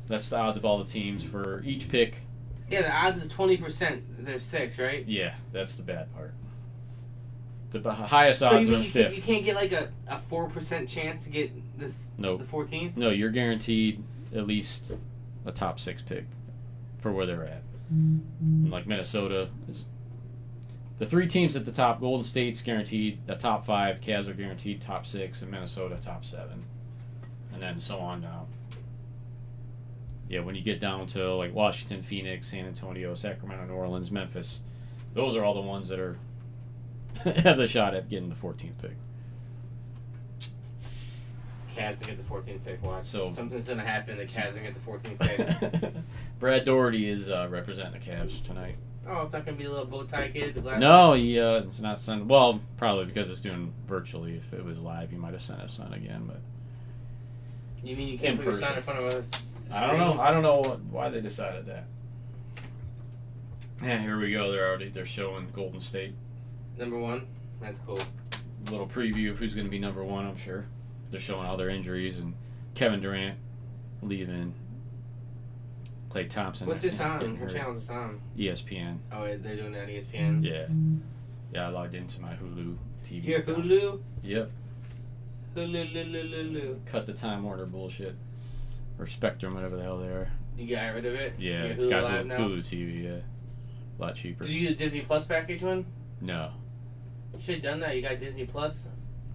That's the odds of all the teams for each pick. Yeah, the odds is 20%. There's 6, right? Yeah, that's the bad part. The highest odds are fifth. You can't get like a 4% chance to get this. Nope. The 14th. No, you're guaranteed at least a top 6 pick for where they're at. Like Minnesota is. The 3 teams at the top, Golden State's guaranteed a top 5, Cavs are guaranteed top 6, and Minnesota top 7. And then so on down. Yeah, when you get down to like Washington, Phoenix, San Antonio, Sacramento, New Orleans, Memphis, those are all the ones that are have the shot at getting the 14th pick. Cavs will get the 14th pick. Watch. So something's gonna happen. The Cavs will get the 14th pick. Brad Doherty is representing the Cavs tonight. Oh, it's not gonna be a little bow tie kid. No, it's not sent. Well, probably because it's doing virtually. If it was live, he might have sent his son again. But you mean you can't put your son in front of us? I don't know. I don't know why they decided that. Yeah, here we go. They're showing Golden State number 1. That's cool. A little preview of who's going to be number 1. I'm sure they're showing all their injuries and Kevin Durant leaving. Klay Thompson. What's this on? What channel is this on? ESPN. Oh, they're doing that on ESPN? Yeah, I logged into my Hulu TV. Your Hulu? Yep. Hulu. Cut the Time Warner bullshit. Or Spectrum, whatever the hell they are. You got rid of it? Yeah, it's got Live now? Hulu TV, yeah. A lot cheaper. Did you use the Disney Plus package one? No. You should have done that. You got Disney Plus.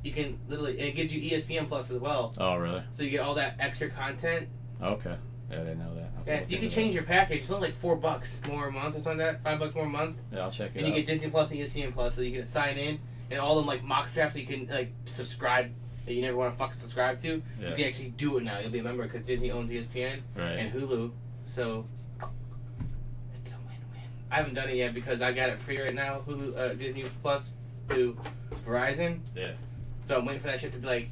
You can literally, and it gives you ESPN Plus as well. Oh, really? So you get all that extra content. Okay. Yeah, I didn't know that. Yeah, so you can change your package. It's only like $4 more a month or something like that. $5 more a month. Yeah, I'll check it out. And you get Disney Plus and ESPN Plus, so you can sign in, and all them like mock drafts that you can like subscribe that you never want to fucking subscribe to. Yeah. You can actually do it now. You'll be a member because Disney owns ESPN and Hulu. So it's a win-win. I haven't done it yet because I got it free right now. Hulu, Disney Plus through Verizon. Yeah. So I'm waiting for that shit to be like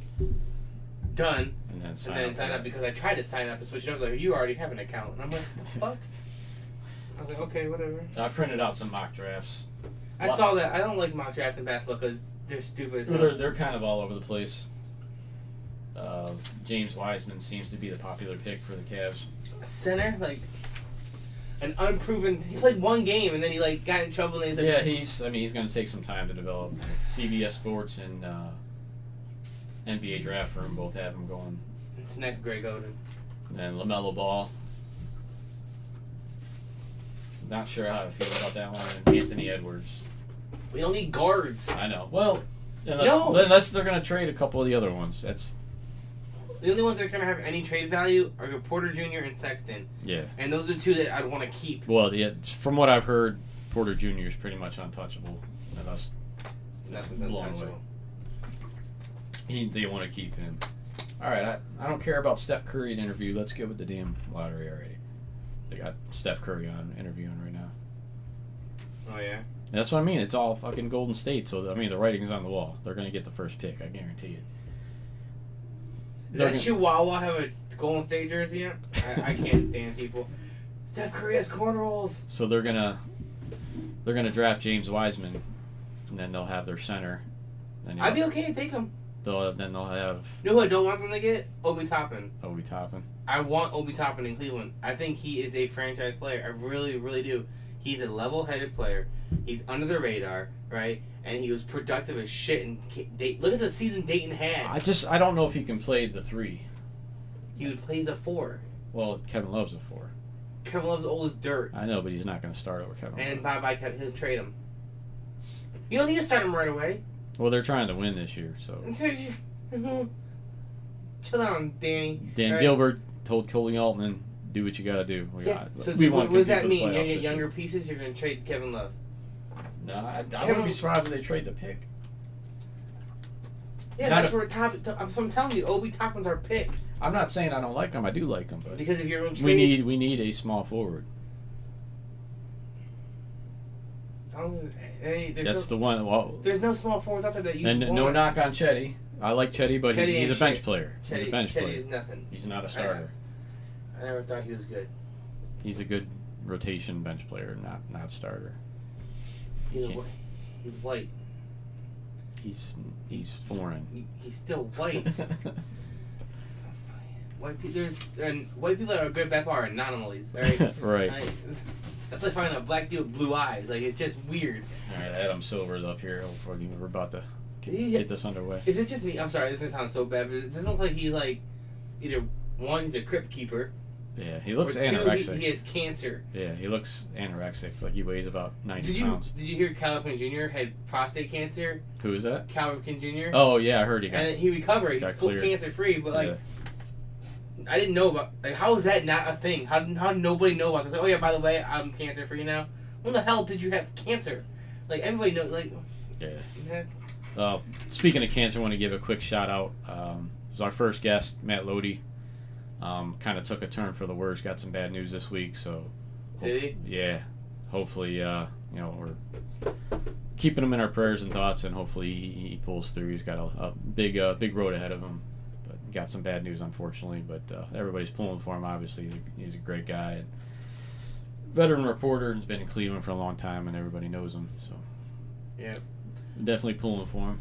done. And then sign up because I tried to sign up and switch it up. Like, you already have an account. And I'm like, what the fuck? I was like, okay, whatever. I printed out some mock drafts. I saw that. I don't like mock drafts in basketball because they're stupid. They're kind of all over the place. James Wiseman seems to be the popular pick for the Cavs. Center, like an unproven. He played one game and then he like got in trouble. And he's going to take some time to develop. CBS Sports and NBA Draft Room both have him going. It's next Greg Oden. And LaMelo Ball. Not sure how I feel about that one. And Anthony Edwards. We don't need guards. I know. Well, unless they're going to trade a couple of the other ones. That's the only ones that are going to have any trade value are Porter Jr. and Sexton. Yeah. And those are the 2 that I'd want to keep. Well, yeah, from what I've heard, Porter Jr. is pretty much untouchable. Unless that's blown away. They want to keep him. All right, I don't care about Steph Curry in interview. Let's get with the damn lottery already. They got Steph Curry on interviewing right now. Oh, yeah? That's what I mean. It's all fucking Golden State. So, the writing's on the wall. They're going to get the first pick. I guarantee it. Does that Chihuahua have a Golden State jersey yet? I can't stand people. Steph Curry has cornrows. So they're gonna draft James Wiseman, and then they'll have their center. I'd be okay to take him. They'll have. You know who I don't want them to get? Obi Toppin. Obi Toppin. I want Obi Toppin in Cleveland. I think he is a franchise player. I really, really do. He's a level-headed player. He's under the radar, right? And he was productive as shit. And look at the season Dayton had. I don't know if he can play the 3. He would play the 4. Well, Kevin Love's the 4. Kevin Love's old as dirt. I know, but he's not going to start over Kevin Love. And bye Kevin. He'll trade him. You don't need to start him right away. Well, they're trying to win this year, so. Chill down, Danny. Dan Gilbert told Coley Altman do what you got to do. So we what does that mean? You're playoffs going to this get younger year. pieces? You're going to trade Kevin Love? No, I wouldn't be surprised if they trade the pick. Yeah, that's where I'm telling you, Obi Toppin's our pick. I'm not saying I don't like him. I do like him, but because if you're going to trade, we need a small forward. That's the one. Well, there's no small forwards out there that you and want. No knock on Chetty. I like Chetty, but he's a bench player. He's a bench player. Chetty is nothing. He's not a starter. I never thought he was good. He's a good rotation bench player, not starter. He's white. He's foreign. He's still white. White people that are good basketball are anomalies, right? Right. That's like finding a black dude with blue eyes. Like, it's just weird. All right, Adam Silver's up here. We're about to get this underway. Is it just me? I'm sorry, this is gonna sound so bad, but it doesn't look like he's like either one, he's a crypt keeper. Yeah, he looks or anorexic. Two, he has cancer. Yeah, he looks anorexic. Like he weighs about 90 pounds. Did you hear Cal Ripken Jr. had prostate cancer? Who is that? Cal Ripken Jr. Oh yeah, I heard he got. And he recovered. He's full cancer free, but like. Yeah. I didn't know about, like, how is that not a thing? How did nobody know about this? Like, oh yeah, by the way, I'm cancer free now. When the hell did you have cancer? Like, everybody knows, like. Yeah. Speaking of cancer, I want to give a quick shout out. It was our first guest, Matt Lodi. Kind of took a turn for the worse. Got some bad news this week, so. Did he? Yeah. Hopefully, we're keeping him in our prayers and thoughts, and hopefully he pulls through. He's got a big road ahead of him. Got some bad news, unfortunately, but everybody's pulling for him. Obviously, he's a great guy, and veteran reporter, and has been in Cleveland for a long time, and everybody knows him. So, yeah, definitely pulling for him.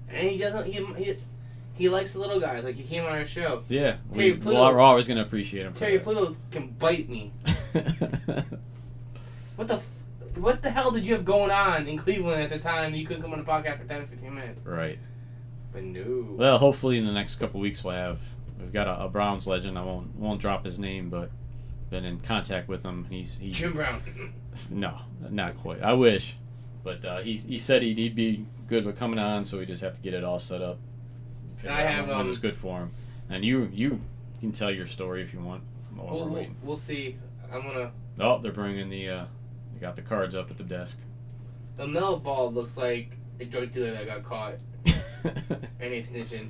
And he doesn't. He likes the little guys. Like, he came on our show. Yeah, we're always going to appreciate him. Terry Pluto can bite me. What the hell did you have going on in Cleveland at the time that you couldn't come on the podcast for 10 or 15 minutes? Right. But no. Well, hopefully in the next couple weeks we've got a Browns legend. I won't drop his name, but been in contact with him. He's Jim Brown. No, not quite. I wish, but he said he'd be good with coming on, so we just have to get it all set up. I have what is good for him, and you can tell your story if you want. We'll see. I'm gonna. Oh, they're bringing they got the cards up at the desk. The Melo Ball looks like a drug dealer that got caught. And he's snitching.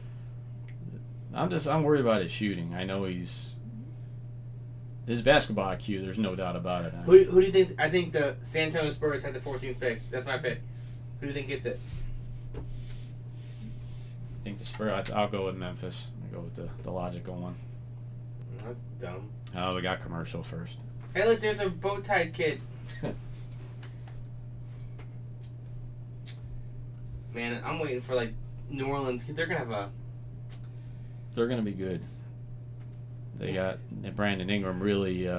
I'm worried about his shooting. I know his basketball IQ. There's no doubt about it. Who do you think? I think the San Antonio Spurs had the 14th pick. That's my pick. Who do you think gets it? I think the Spurs. I'll go with Memphis. I'll go with the logical one. That's dumb. Oh, we got commercial first. Hey, look, there's a bow-tied kid. Man, I'm waiting for like New Orleans. They're gonna have They're gonna be good. They got Brandon Ingram really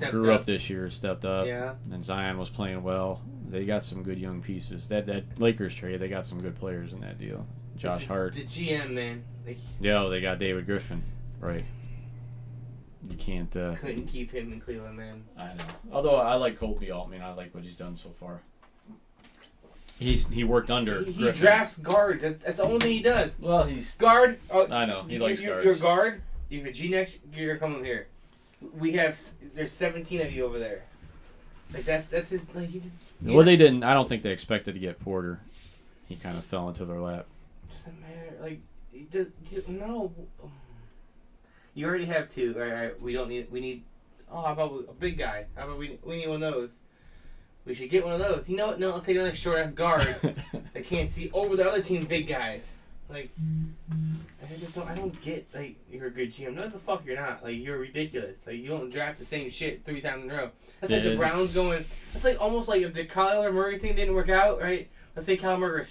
grew up this year, stepped up. Yeah. And Zion was playing well. They got some good young pieces. That Lakers trade, they got some good players in that deal. Josh Hart. The GM, man. They got David Griffin. Right. You can't. Couldn't keep him in Cleveland, man. I know. Although I like Colby Altman. I like what he's done so far. He worked under He Griffin. drafts guards. That's the only thing he does. Well, he's guard. Oh, I know he likes guards. You're guard. You have a G next. You're coming here. There's 17 of you over there. Like that's his. Like well, they didn't. I don't think they expected to get Porter. He kind of fell into their lap. Doesn't matter. Like no. You already have two. All right. We don't need. We need. Oh, how about a big guy? How about we need one of those? We should get one of those. You know what? No, let's take another short-ass guard that can't see over the other team's big guys. Like, I don't get, like, you're a good GM. No, the fuck you're not. Like, you're ridiculous. Like, you don't draft the same shit 3 times in a row. That's like the Browns going, that's like almost like if the Kyler Murray thing didn't work out, right? Let's say Kyler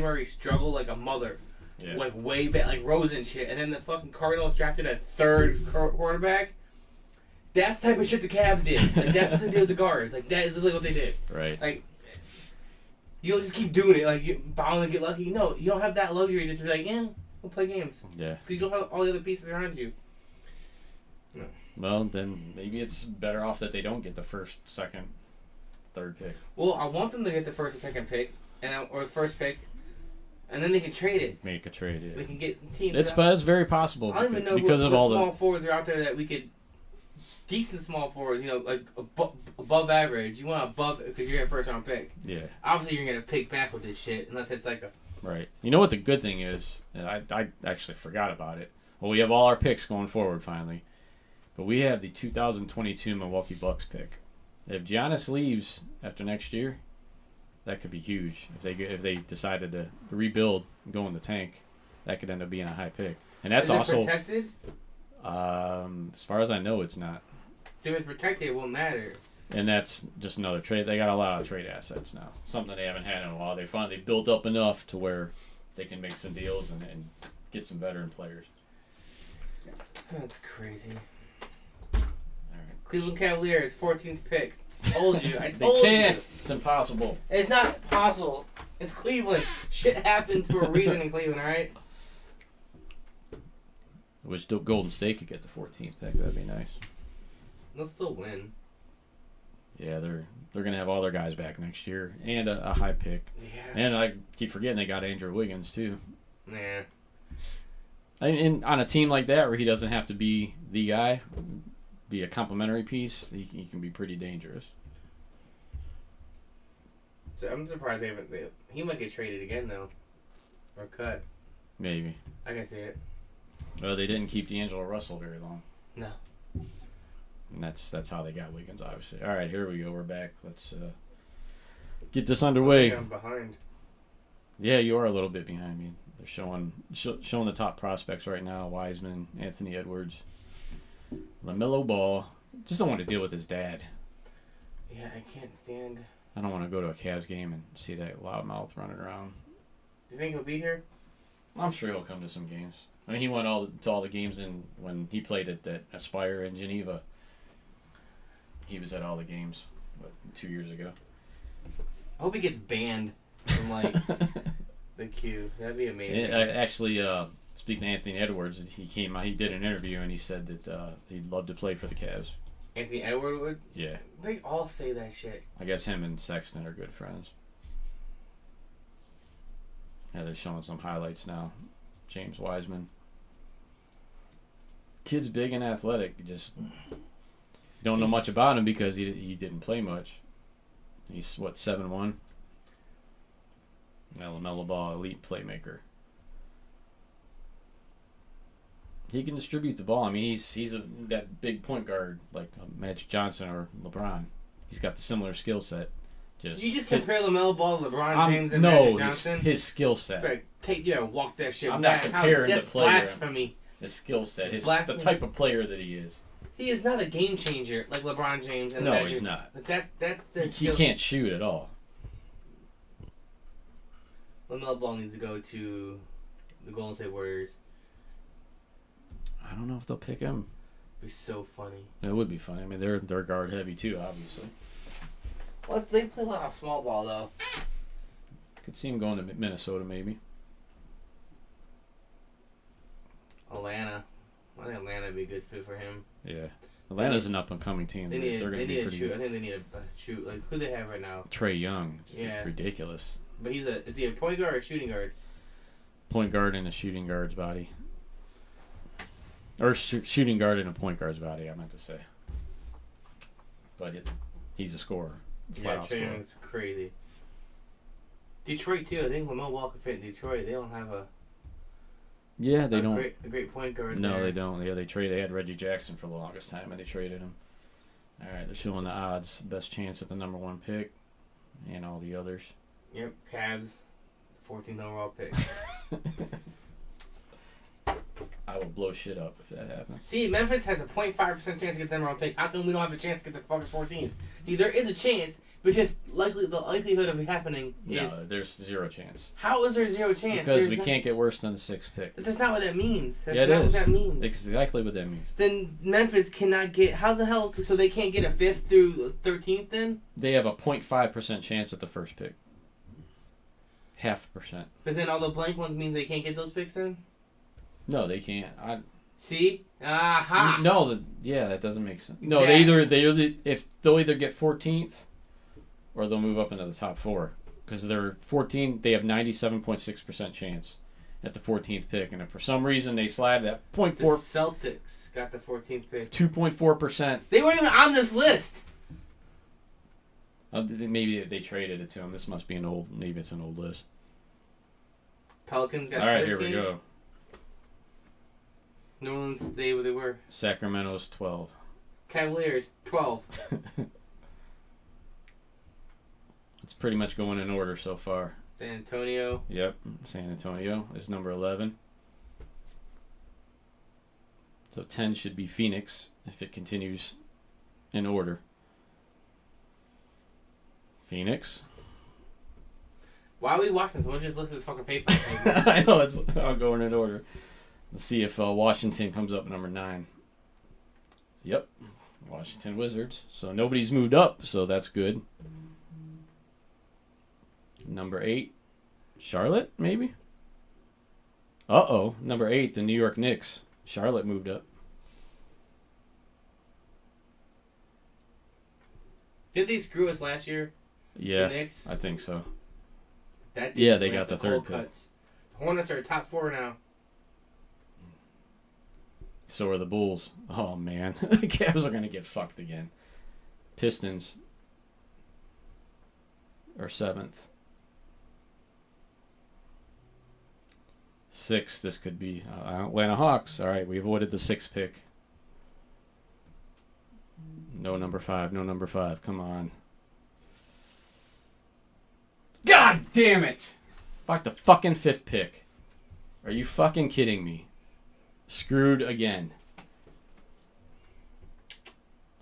Murray struggled like a mother. Yeah. Like, way back, like Rosen shit. And then the fucking Cardinals drafted a 3rd quarterback. That's the type of shit the Cavs did. Like, that's what they did with the guards. Like, that is literally what they did. Right. Like, you don't just keep doing it. Like, you bound to get lucky. No, you don't have that luxury just to be like, we'll play games. Yeah. Because you don't have all the other pieces around you. No. Well, then maybe it's better off that they don't get the 1st, 2nd, 3rd pick. Well, I want them to get the 1st or 2nd pick, or the 1st pick, and then they can trade it. Make a trade, yeah. We can get teams. It's very possible. I don't even know because what of all small forwards are out there that we could decent small forwards, like above average. You want above because you're a first round pick. Yeah. Obviously, you're gonna pick back with this shit unless it's like a. Right. You know what the good thing is? And I actually forgot about it. Well, we have all our picks going forward finally, but we have the 2022 Milwaukee Bucks pick. If Giannis leaves after next year, that could be huge. If they decided to rebuild and go in the tank, that could end up being a high pick. And that's Is it also protected? As far as I know, it's not. If it's protected, it won't matter. And that's just another trade. They got a lot of trade assets now. Something they haven't had in a while. They finally built up enough to where they can make some deals and get some veteran players. That's crazy. All right. Cleveland Cavaliers, 14th pick. Told you. I They told can't. you. It's impossible. It's not possible. It's Cleveland. Shit happens for a reason in Cleveland, alright? Wish Golden State could get the 14th pick. That'd be nice. They'll still win. Yeah, they're gonna have all their guys back next year and a high pick. Yeah. And I keep forgetting they got Andrew Wiggins too. Nah. And on a team like that where he doesn't have to be the guy, be a complimentary piece, he can be pretty dangerous. So I'm surprised he might get traded again though, or cut. Maybe. I can see it. Well, they didn't keep D'Angelo Russell very long. No. And that's how they got Wiggins, obviously. All right, here we go. We're back. Let's get this underway. I'm behind. Yeah, you are a little bit behind me. They're showing the top prospects right now: Wiseman, Anthony Edwards, LaMelo Ball. Just don't want to deal with his dad. Yeah, I can't stand. I don't want to go to a Cavs game and see that loudmouth running around. Do you think he'll be here? I'm sure he'll come to some games. I mean, he went to all the games when he played at that Aspire in Geneva. He was at all the games, 2 years ago. I hope he gets banned from like the queue. That'd be amazing. Actually, speaking of Anthony Edwards, he came out. He did an interview and he said that he'd love to play for the Cavs. Anthony Edwards would? Yeah. They all say that shit. I guess him and Sexton are good friends. Yeah, they're showing some highlights now. James Wiseman. Kid's big and athletic. You just don't know much about him because he didn't play much. He's, 7'1"? LaMelo Ball, elite playmaker. He can distribute the ball. I mean, he's that big point guard like Magic Johnson or LeBron. He's got the similar skill set. You just compare LaMelo Ball to LeBron James and Magic Johnson? His skill set. Walk that shit I'm back. not comparing the player. That's blasphemy. His skill set. The type of player that he is. He is not a game changer like LeBron James and Magic. He's not. That's the he can't shoot at all. LaMelo Ball needs to go to the Golden State Warriors. I don't know if they'll pick him. It'd be so funny. It would be funny. I mean, they're guard heavy too, obviously. Well, they play a lot of small ball though. Could see him going to Minnesota maybe. Atlanta. I think Atlanta would be a good fit for him. Yeah. Atlanta's an up-and-coming team. They need a pretty shoot. good. I think they need a shoot. Like, who they have right now? Trae Young. It's Yeah. ridiculous. But is he a point guard or a shooting guard? Point guard in a shooting guard's body. Or shooting guard in a point guard's body, I meant to say. But he's a scorer. Yeah, Trae Young's crazy. Detroit, too. I think LaMelo Ball could fit in Detroit. They don't have a great point guard No, there. they don't. Yeah, they had Reggie Jackson for the longest time, and they traded him. All right, they're showing the odds. Best chance at the number 1 pick and all the others. Yep, Cavs, 14th overall pick. I will blow shit up if that happens. See, Memphis has a 0.5% chance to get the number 1 pick. How come we don't have a chance to get the fucking 14th? See, there is a chance, but just the likelihood of it happening is... No, there's 0 chance. How is there 0 chance? Because we can't get worse than the 6th pick. That's not what that means. That's yeah, it not is. what that means. Exactly what that means. Then Memphis cannot get... How the hell... So they can't get a 5th through 13th then? They have a 0.5% chance at the first pick. 0.5%. But then all the blank ones means they can't get those picks in? No, they can't. See? Aha! No, that doesn't make sense. No, Exactly. they'll either get 14th or they'll move up into the top 4 because they're 14. They have 97.6% chance, at the 14th pick, and if for some reason they slide that The 0.4, Celtics got the 14th pick. 2.4%. They weren't even on this list. Maybe they traded it to him. This must be maybe it's an old list. Pelicans got All right, 13. here we go. New Orleans stayed where they were. Sacramento's 12. Cavaliers 12. It's pretty much going in order so far. San Antonio. Yep, San Antonio is number 11. So 10 should be Phoenix if it continues in order. Phoenix. Why are we watching this? We'll just look at this fucking paper. I know, it's all going in order. Let's see if Washington comes up number 9. Yep, Washington Wizards. So nobody's moved up, so that's good. Number 8, Charlotte, maybe? Uh-oh, number 8, the New York Knicks. Charlotte moved up. Did they screw us last year? Yeah, The Knicks? I think so. That Yeah, they went got the cold third pick. cuts. The Hornets are top 4 now. So are the Bulls. Oh, man. The Cavs are going to get fucked again. Pistons are 7th. 6th, this could be Atlanta Hawks. All right, we avoided the 6th pick. No number 5. No number 5. Come on. God damn it! Fuck the fucking 5th pick. Are you fucking kidding me? Screwed again.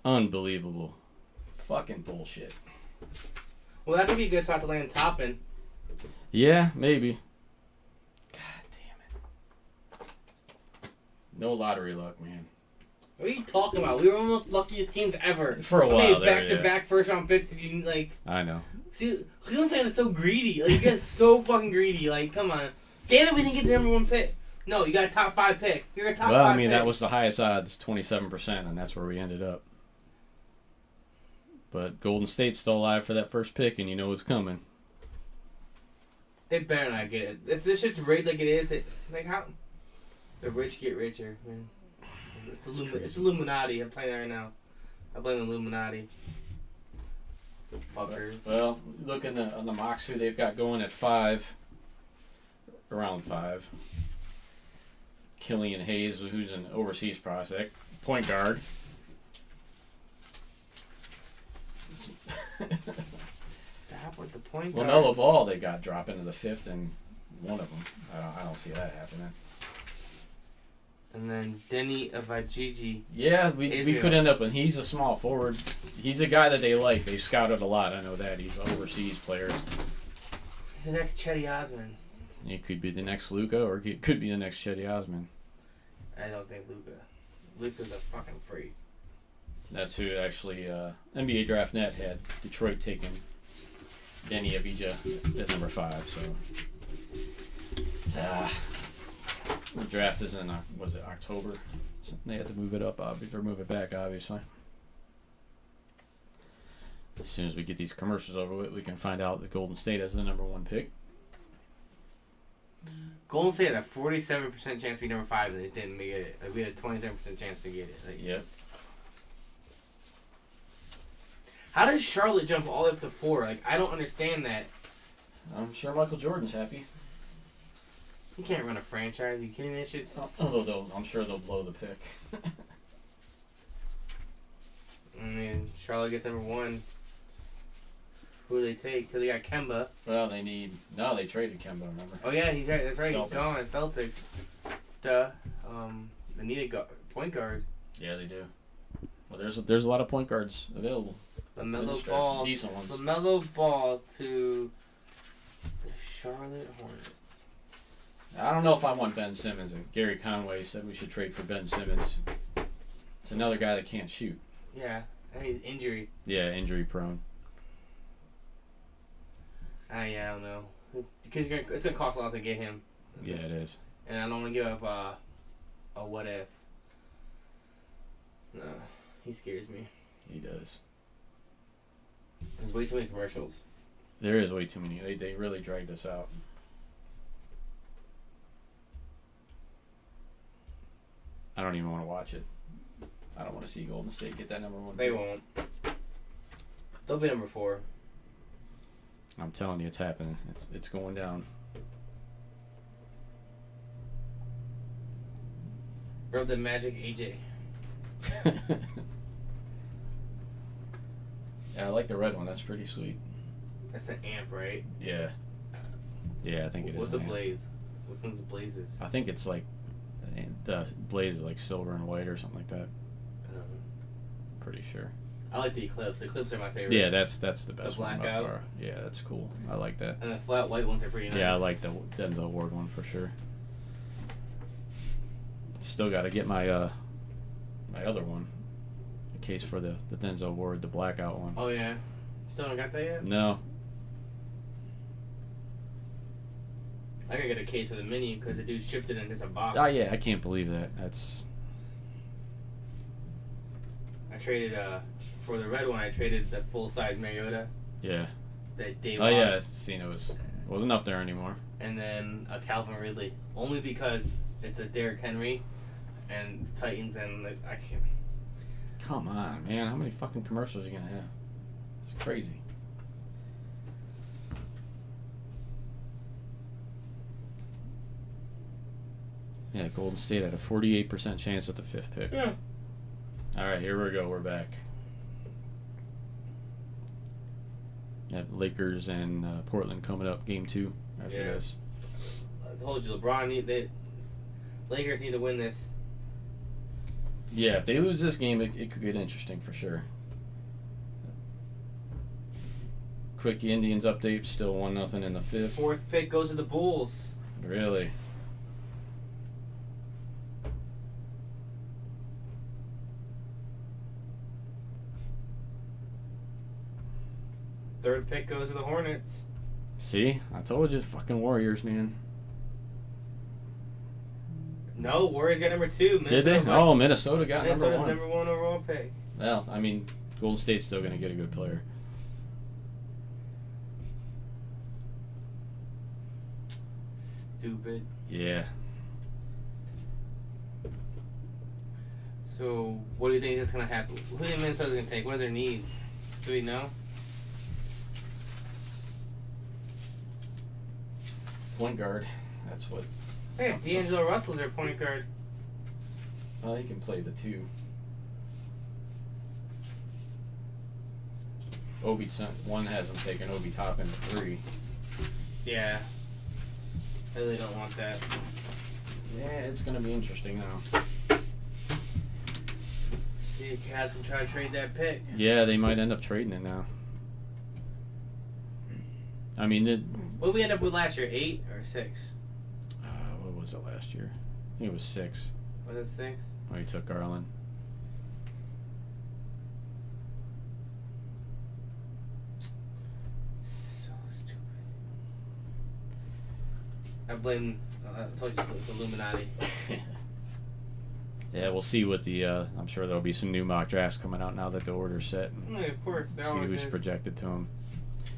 Unbelievable. Fucking bullshit. Well, that could be a good spot to land top in. Yeah, maybe. God damn it. No lottery luck, man. What are you talking about? We were one of the luckiest teams ever. For a We while made there, back-to-back first-round picks. Did you, like... I know. See, Cleveland fan is so greedy. Like, you guys are so fucking greedy. Like, come on. Damn it, we didn't get the number 1 pick. No, you got a top 5 pick. You're a top 5 Well, I pick. mean, that was the highest odds, 27%, and that's where we ended up. But Golden State's still alive for that first pick, and you know it's coming. They better not get it. If this shit's rigged like it is, like, how... The rich get richer, man. It's Illuminati. I'm telling you that right now. I blame the Illuminati. Fuckers. Well, look on the mocks who they've got going at 5. Around 5. Killian Hayes, who's an overseas prospect. Point guard. Stop with the point guard. LaMelo Ball they got drop into the 5th and one of them. I don't see that happening. And then Denny Avajiji. Yeah, we could end up, and he's a small forward. He's a guy that they like. They've scouted a lot. I know that. He's an overseas player. He's the next Chetty Osman. He could be the next Luka, or he could be the next Chetty Osman. I don't think Luka. Luka's a fucking freak. That's who actually NBA Draft Net had Detroit taking Denny Avdija at number 5. So the draft is in was it October? So they had to move it up, or move it back, obviously. As soon as we get these commercials over with, we can find out that Golden State has the number 1 pick. Golden State had a 47% chance to be number 5, and they didn't make it. Like, we had a 27% chance to get it. Like, Yep. how does Charlotte jump all the way up to 4? Like, I don't understand that. I'm sure Michael Jordan's happy. You can't run a franchise. Are you kidding me? It's just... I'm sure they'll blow the pick. I mean, Charlotte gets number 1. Who do they take? Because they got Kemba. Well, they traded Kemba, remember? Oh, yeah, he's right. That's right. Celtics. He's gone. Celtics. Duh. They need a point guard. Yeah, they do. Well, there's a lot of point guards available. LaMelo Ball. Decent ones. LaMelo Ball to the Charlotte Hornets. I don't know if I want Ben Simmons. Gary Conway said we should trade for Ben Simmons. It's another guy that can't shoot. Yeah, I mean injury. Yeah, injury prone. Yeah, I don't know. Because it's gonna cost a lot to get him. Yeah, it is. And I don't want to give up a what if. No, he scares me. He does. There's way too many commercials. There is way too many. They really dragged us out. I don't even want to watch it. I don't want to see Golden State get that number 1. They won't. They'll be number 4. I'm telling you, it's happening. It's going down. Rub the magic, AJ. Yeah, I like the red one. That's pretty sweet. That's an amp, right? Yeah. Yeah, I think it is. What's the blaze? Which one's the blazes? I think it's like the blaze is like silver and white or something like that. Pretty sure. I like the eclipse. The eclipse are my favorite. Yeah, that's the best The one by blackout? far. Yeah, that's cool. I like that. And the flat white ones are pretty nice. Yeah, I like the Denzel Ward one for sure. Still got to get my my other one, the case for the Denzel Ward, the blackout one. Oh yeah, still don't got that yet. No. I gotta get a case for the mini because the dude shipped it in just a box. Oh yeah, I can't believe that. That's. I traded for the red one. I traded the full size Mariota. Yeah. That day. Oh yeah, I seen it wasn't up there anymore. And then a Calvin Ridley, only because it's a Derrick Henry, and Titans, and I can't. Come on, man! How many fucking commercials are you gonna have? It's crazy. Yeah, Golden State had a 48% chance at the 5th pick. Yeah. All right, here we go. We're back. Yeah, Lakers and Portland coming up, game 2 after this. I told you, Lakers need to win this. Yeah, if they lose this game, it could get interesting for sure. Quick Indians update, still 1-0 in the 5th. 4th pick goes to the Bulls. Really? Third pick goes to the Hornets. See? I told you, fucking Warriors, man. No, Warriors got number 2. Did they? Oh, Minnesota got Minnesota's number 1. number 1 overall pick. Well, I mean, Golden State's still going to get a good player. Stupid. Yeah. So, what do you think is going to happen? Who do you think Minnesota's going to take? What are their needs? Do we know? Point guard. That's what. Hey, D'Angelo Russell's their point guard. Well, he can play the 2. One has him taking Obi Toppin to 3. Yeah. I really don't want that. Yeah, it's going to be interesting now. See if Cavs can try to trade that pick. Yeah, they might end up trading it now. I mean, what did we end up with last year? 8 or 6? What was it last year? I think it was 6. Was it 6? Oh, he took Garland. So stupid. I told you it's Illuminati. Yeah, we'll see what the. I'm sure there'll be some new mock drafts coming out now that the order's set. Yeah, of course. See who's projected to him.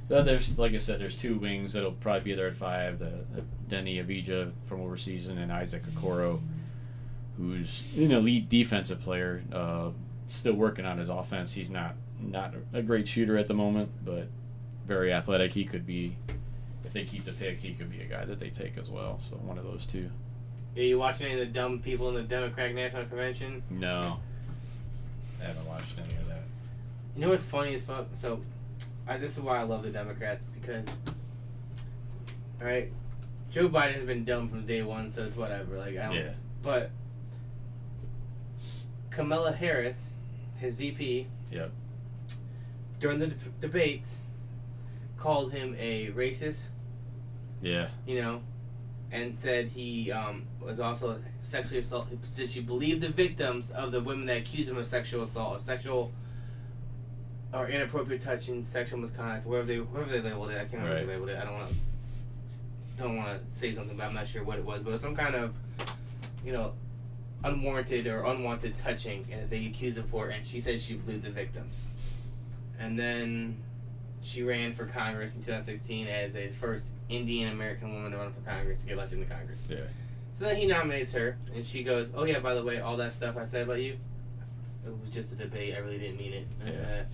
There's, like I said, there's 2 wings that'll probably be there at 5. The Denny Avija from overseas, and then Isaac Okoro, who's an elite defensive player. Still working on his offense. He's not a great shooter at the moment, but very athletic. He could be, if they keep the pick, he could be a guy that they take as well. So one of those 2. Yeah, you watching any of the dumb people in the Democratic National Convention? No, I haven't watched any of that. You know what's funny as fuck? So, this is why I love the Democrats, because, alright, Joe Biden has been dumb from day 1, so it's whatever. Like, I don't. Yeah. But Kamala Harris, his VP, Yep. during the debates, called him a racist. Yeah. And said he was also sexually assaulted. Said she believed the victims of the women that accused him of sexual assault, or sexual or inappropriate touching, sexual misconduct, whatever they labeled it. I can't remember what they labeled it. I don't want to say something, but I'm not sure what it was. But it was some kind of, unwarranted or unwanted touching, and they accused him for it. And she said she believed the victims. And then she ran for Congress in 2016 as the first Indian American woman to run for Congress, to get elected into Congress. Yeah. So So then he nominates her, and she goes, "Oh yeah, by the way, all that stuff I said about you, it was just a debate. I really didn't mean it." Yeah.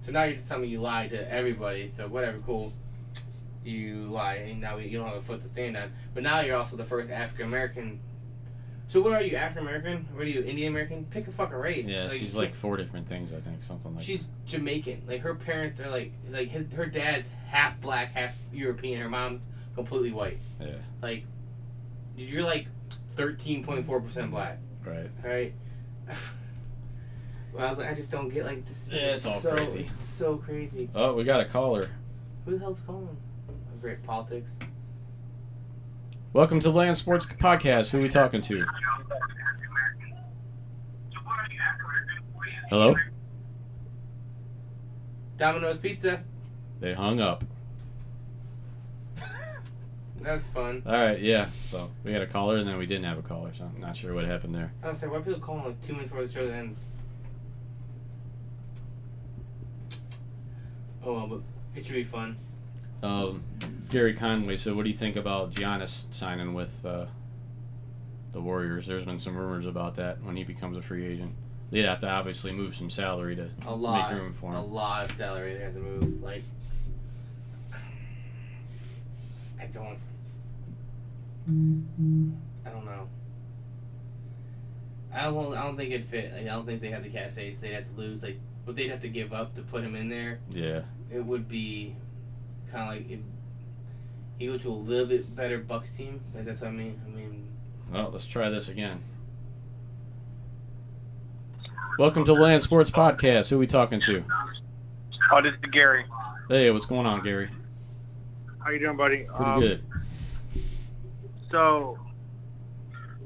So now you're just telling me you lied to everybody. So whatever, cool. You lie, and now you don't have a foot to stand on. But now you're also the first African American. So what are you, African American? What are you, Indian American? Pick a fucking race. Yeah, she's like 4 different things, I think, something like. She's Jamaican. Like her parents are like her dad's half black, half European. Her mom's completely white. Yeah. Like, you're like 13.4% black. Right. Right. Well, I was like, I just don't get like this. Yeah, it's all crazy. It's so crazy. Oh, we got a caller. Who the hell's calling? Great politics. Welcome to the Land Sports Podcast. Who are we talking to? Hello? Domino's Pizza. They hung up. That's fun. All right, yeah. So we had a caller, and then we didn't have a caller, so I'm not sure what happened there. I was saying, why are people calling like 2 minutes before the show ends? Oh, well, but it should be fun. Gary Conway said, what do you think about Giannis signing with the Warriors? There's been some rumors about that when he becomes a free agent. They'd have to obviously move some salary to make room for him. A lot of salary they have to move. Like, I don't know. I don't think it'd fit. Like, I don't think they have the cap space. They'd have to lose like what they'd have to give up to put him in there. Yeah. It would be kind of like he go to a little bit better Bucks team. Like that's what I mean. Well, let's try this again. Welcome to the Land Sports Podcast. Who are we talking to? Oh, this is Gary. Hey, what's going on, Gary? How you doing, buddy? Pretty good. So,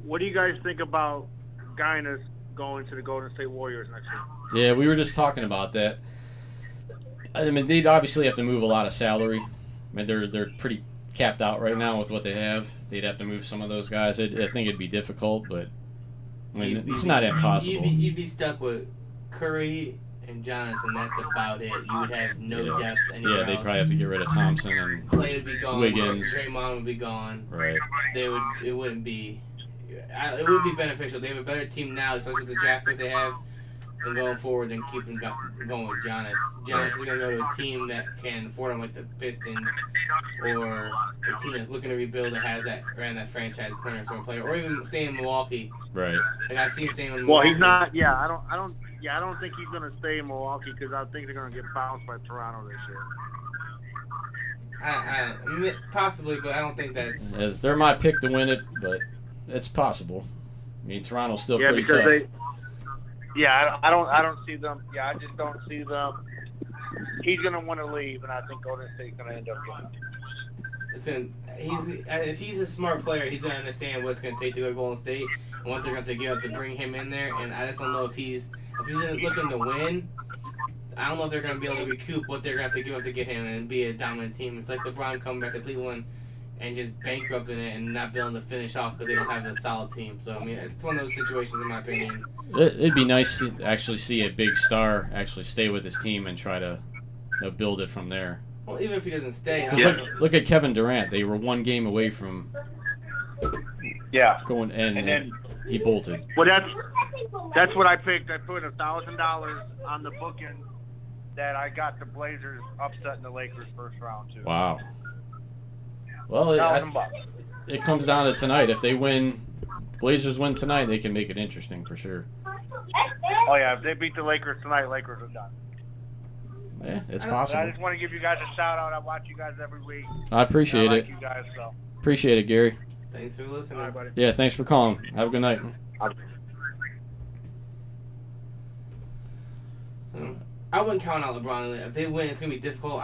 what do you guys think about Guinness going to the Golden State Warriors next year? Yeah, we were just talking about that. I mean, they'd obviously have to move a lot of salary. I mean, they're pretty capped out right now with what they have. They'd have to move some of those guys. I think it'd be difficult, but I mean, it's not impossible. You'd be stuck with Curry and Giannis, and that's about it. You would have no depth anywhere else. They'd probably have to get rid of Thompson and Clay would be gone. Wiggins. Draymond would be gone. Right. It wouldn't be beneficial. They have a better team now, especially with the draft pick they have, and going forward than keeping going with Giannis. Giannis is going to go to a team that can afford him, like the Pistons, or a team that's looking to rebuild that has that franchise cornerstone player, or even stay in Milwaukee. Right. Like I see him staying in Well, Milwaukee. he's not. Yeah, I don't think he's going to stay in Milwaukee because I think they're going to get bounced by Toronto this year. I possibly, but I don't think that's. They're my pick to win it, but it's possible. I mean, Toronto's still pretty because tough. I don't see them. Yeah, I just don't see them. He's going to want to leave, and I think Golden State's going to end up getting. If he's a smart player, he's going to understand what it's going to take to go to Golden State and what they're going to give up to bring him in there. And I just don't know if he's looking to win. I don't know if they're going to be able to recoup what they're going to have to give up to get him and be a dominant team. It's like LeBron coming back to Cleveland and just bankrupting it and not being able to finish off because they don't have a solid team. So, I mean, it's one of those situations, in my opinion. It'd be nice to actually see a big star actually stay with his team and try to build it from there. Well, even if he doesn't stay. Look at Kevin Durant. They were one game away from going, and then he bolted. Well, that's what I picked. I put $1,000 on the booking that I got the Blazers upsetting the Lakers first round too. Wow. Well, $1,000. It comes down to tonight. If they win, Blazers win tonight, they can make it interesting for sure. Oh yeah, if they beat the Lakers tonight, Lakers are done. Yeah, it's possible. I just want to give you guys a shout out. I watch you guys every week. I appreciate it. You guys, so. Appreciate it, Gary. Thanks for listening. All right, buddy. Yeah, thanks for calling. Have a good night. I wouldn't count out LeBron. If they win, it's gonna be difficult.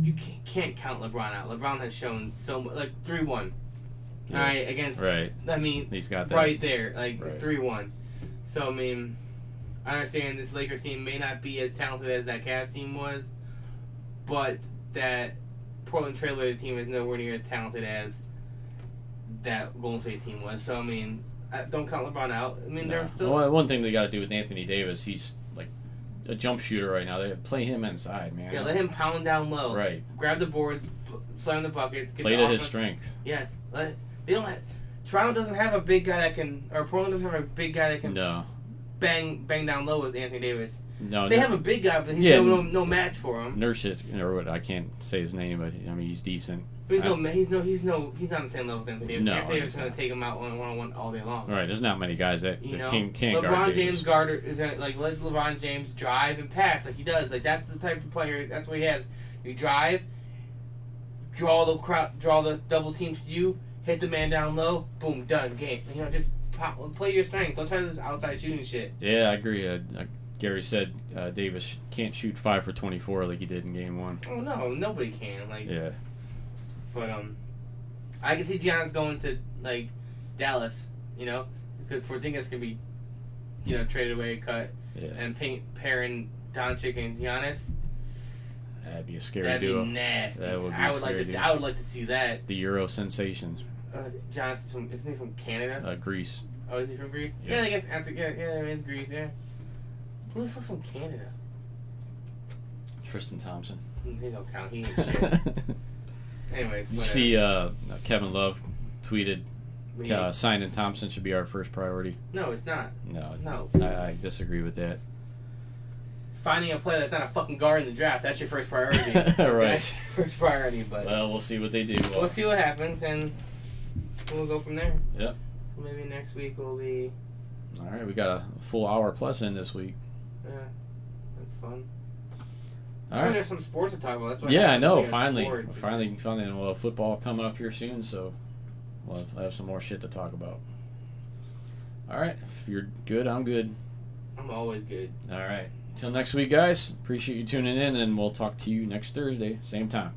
You can't count LeBron out. LeBron has shown so much, like 3-1. Yeah. All right, against. Right. I mean, he's got that right there, like right. 3-1. So I mean, I understand this Lakers team may not be as talented as that Cavs team was, but that Portland Trailblazers team is nowhere near as talented as that Golden State team was. So I mean, don't count LeBron out. I mean, they're still. Well, one thing they got to do with Anthony Davis, he's like a jump shooter right now. They play him inside, man. Yeah, let him pound down low. Right. Grab the boards, slam the buckets. Play to his strength. Yes. They don't have Toronto doesn't have a big guy that can, or Portland doesn't have a big guy that can bang down low with Anthony Davis. No, they have a big guy, but he's no match for him. Nurkic, or what, I can't say his name, but I mean he's decent. But he's not on the same level with Anthony Davis. No, Anthony Davis is going to take him out one-on-one all day long. Right, there's not many guys that can't guard LeBron Davis. James let LeBron James drive and pass like he does. Like that's the type of player. That's what he has. You drive, draw the double team to you, hit the man down low, boom, done, game. Just play your strength. Don't try this outside shooting shit. Yeah, I agree. Gary said Davis can't shoot 5 for 24 like he did in Game 1. Oh no, nobody can. Yeah. But I can see Giannis going to Dallas, because Porzingis could be, traded away, cut, and pairing Doncic and Giannis. That'd be a scary duo. duo. That'd be nasty. That would be I would like to see that. The Euro sensations. Giannis isn't he from Canada? Greece. Oh, is he from Greece? Yeah. I guess it's Greece. Yeah. Who the fuck's from Canada? Tristan Thompson. He don't count. He ain't shit. Anyways, you see Kevin Love tweeted signing Thompson should be our first priority. No, it's not. No. I disagree with that. Finding a player that's not a fucking guard in the draft, that's your first priority. Right. First priority, but... Well, we'll see what they do. We'll see what happens, and we'll go from there. Yep. Maybe next week will be... All right, we got a full hour plus in this week. Yeah, that's fun. All right. There's some sports to talk about. That's what I know. Finally, football coming up here soon, so we'll have some more shit to talk about. All right, if you're good, I'm good. I'm always good. All right. Till next week, guys. Appreciate you tuning in, and we'll talk to you next Thursday, same time.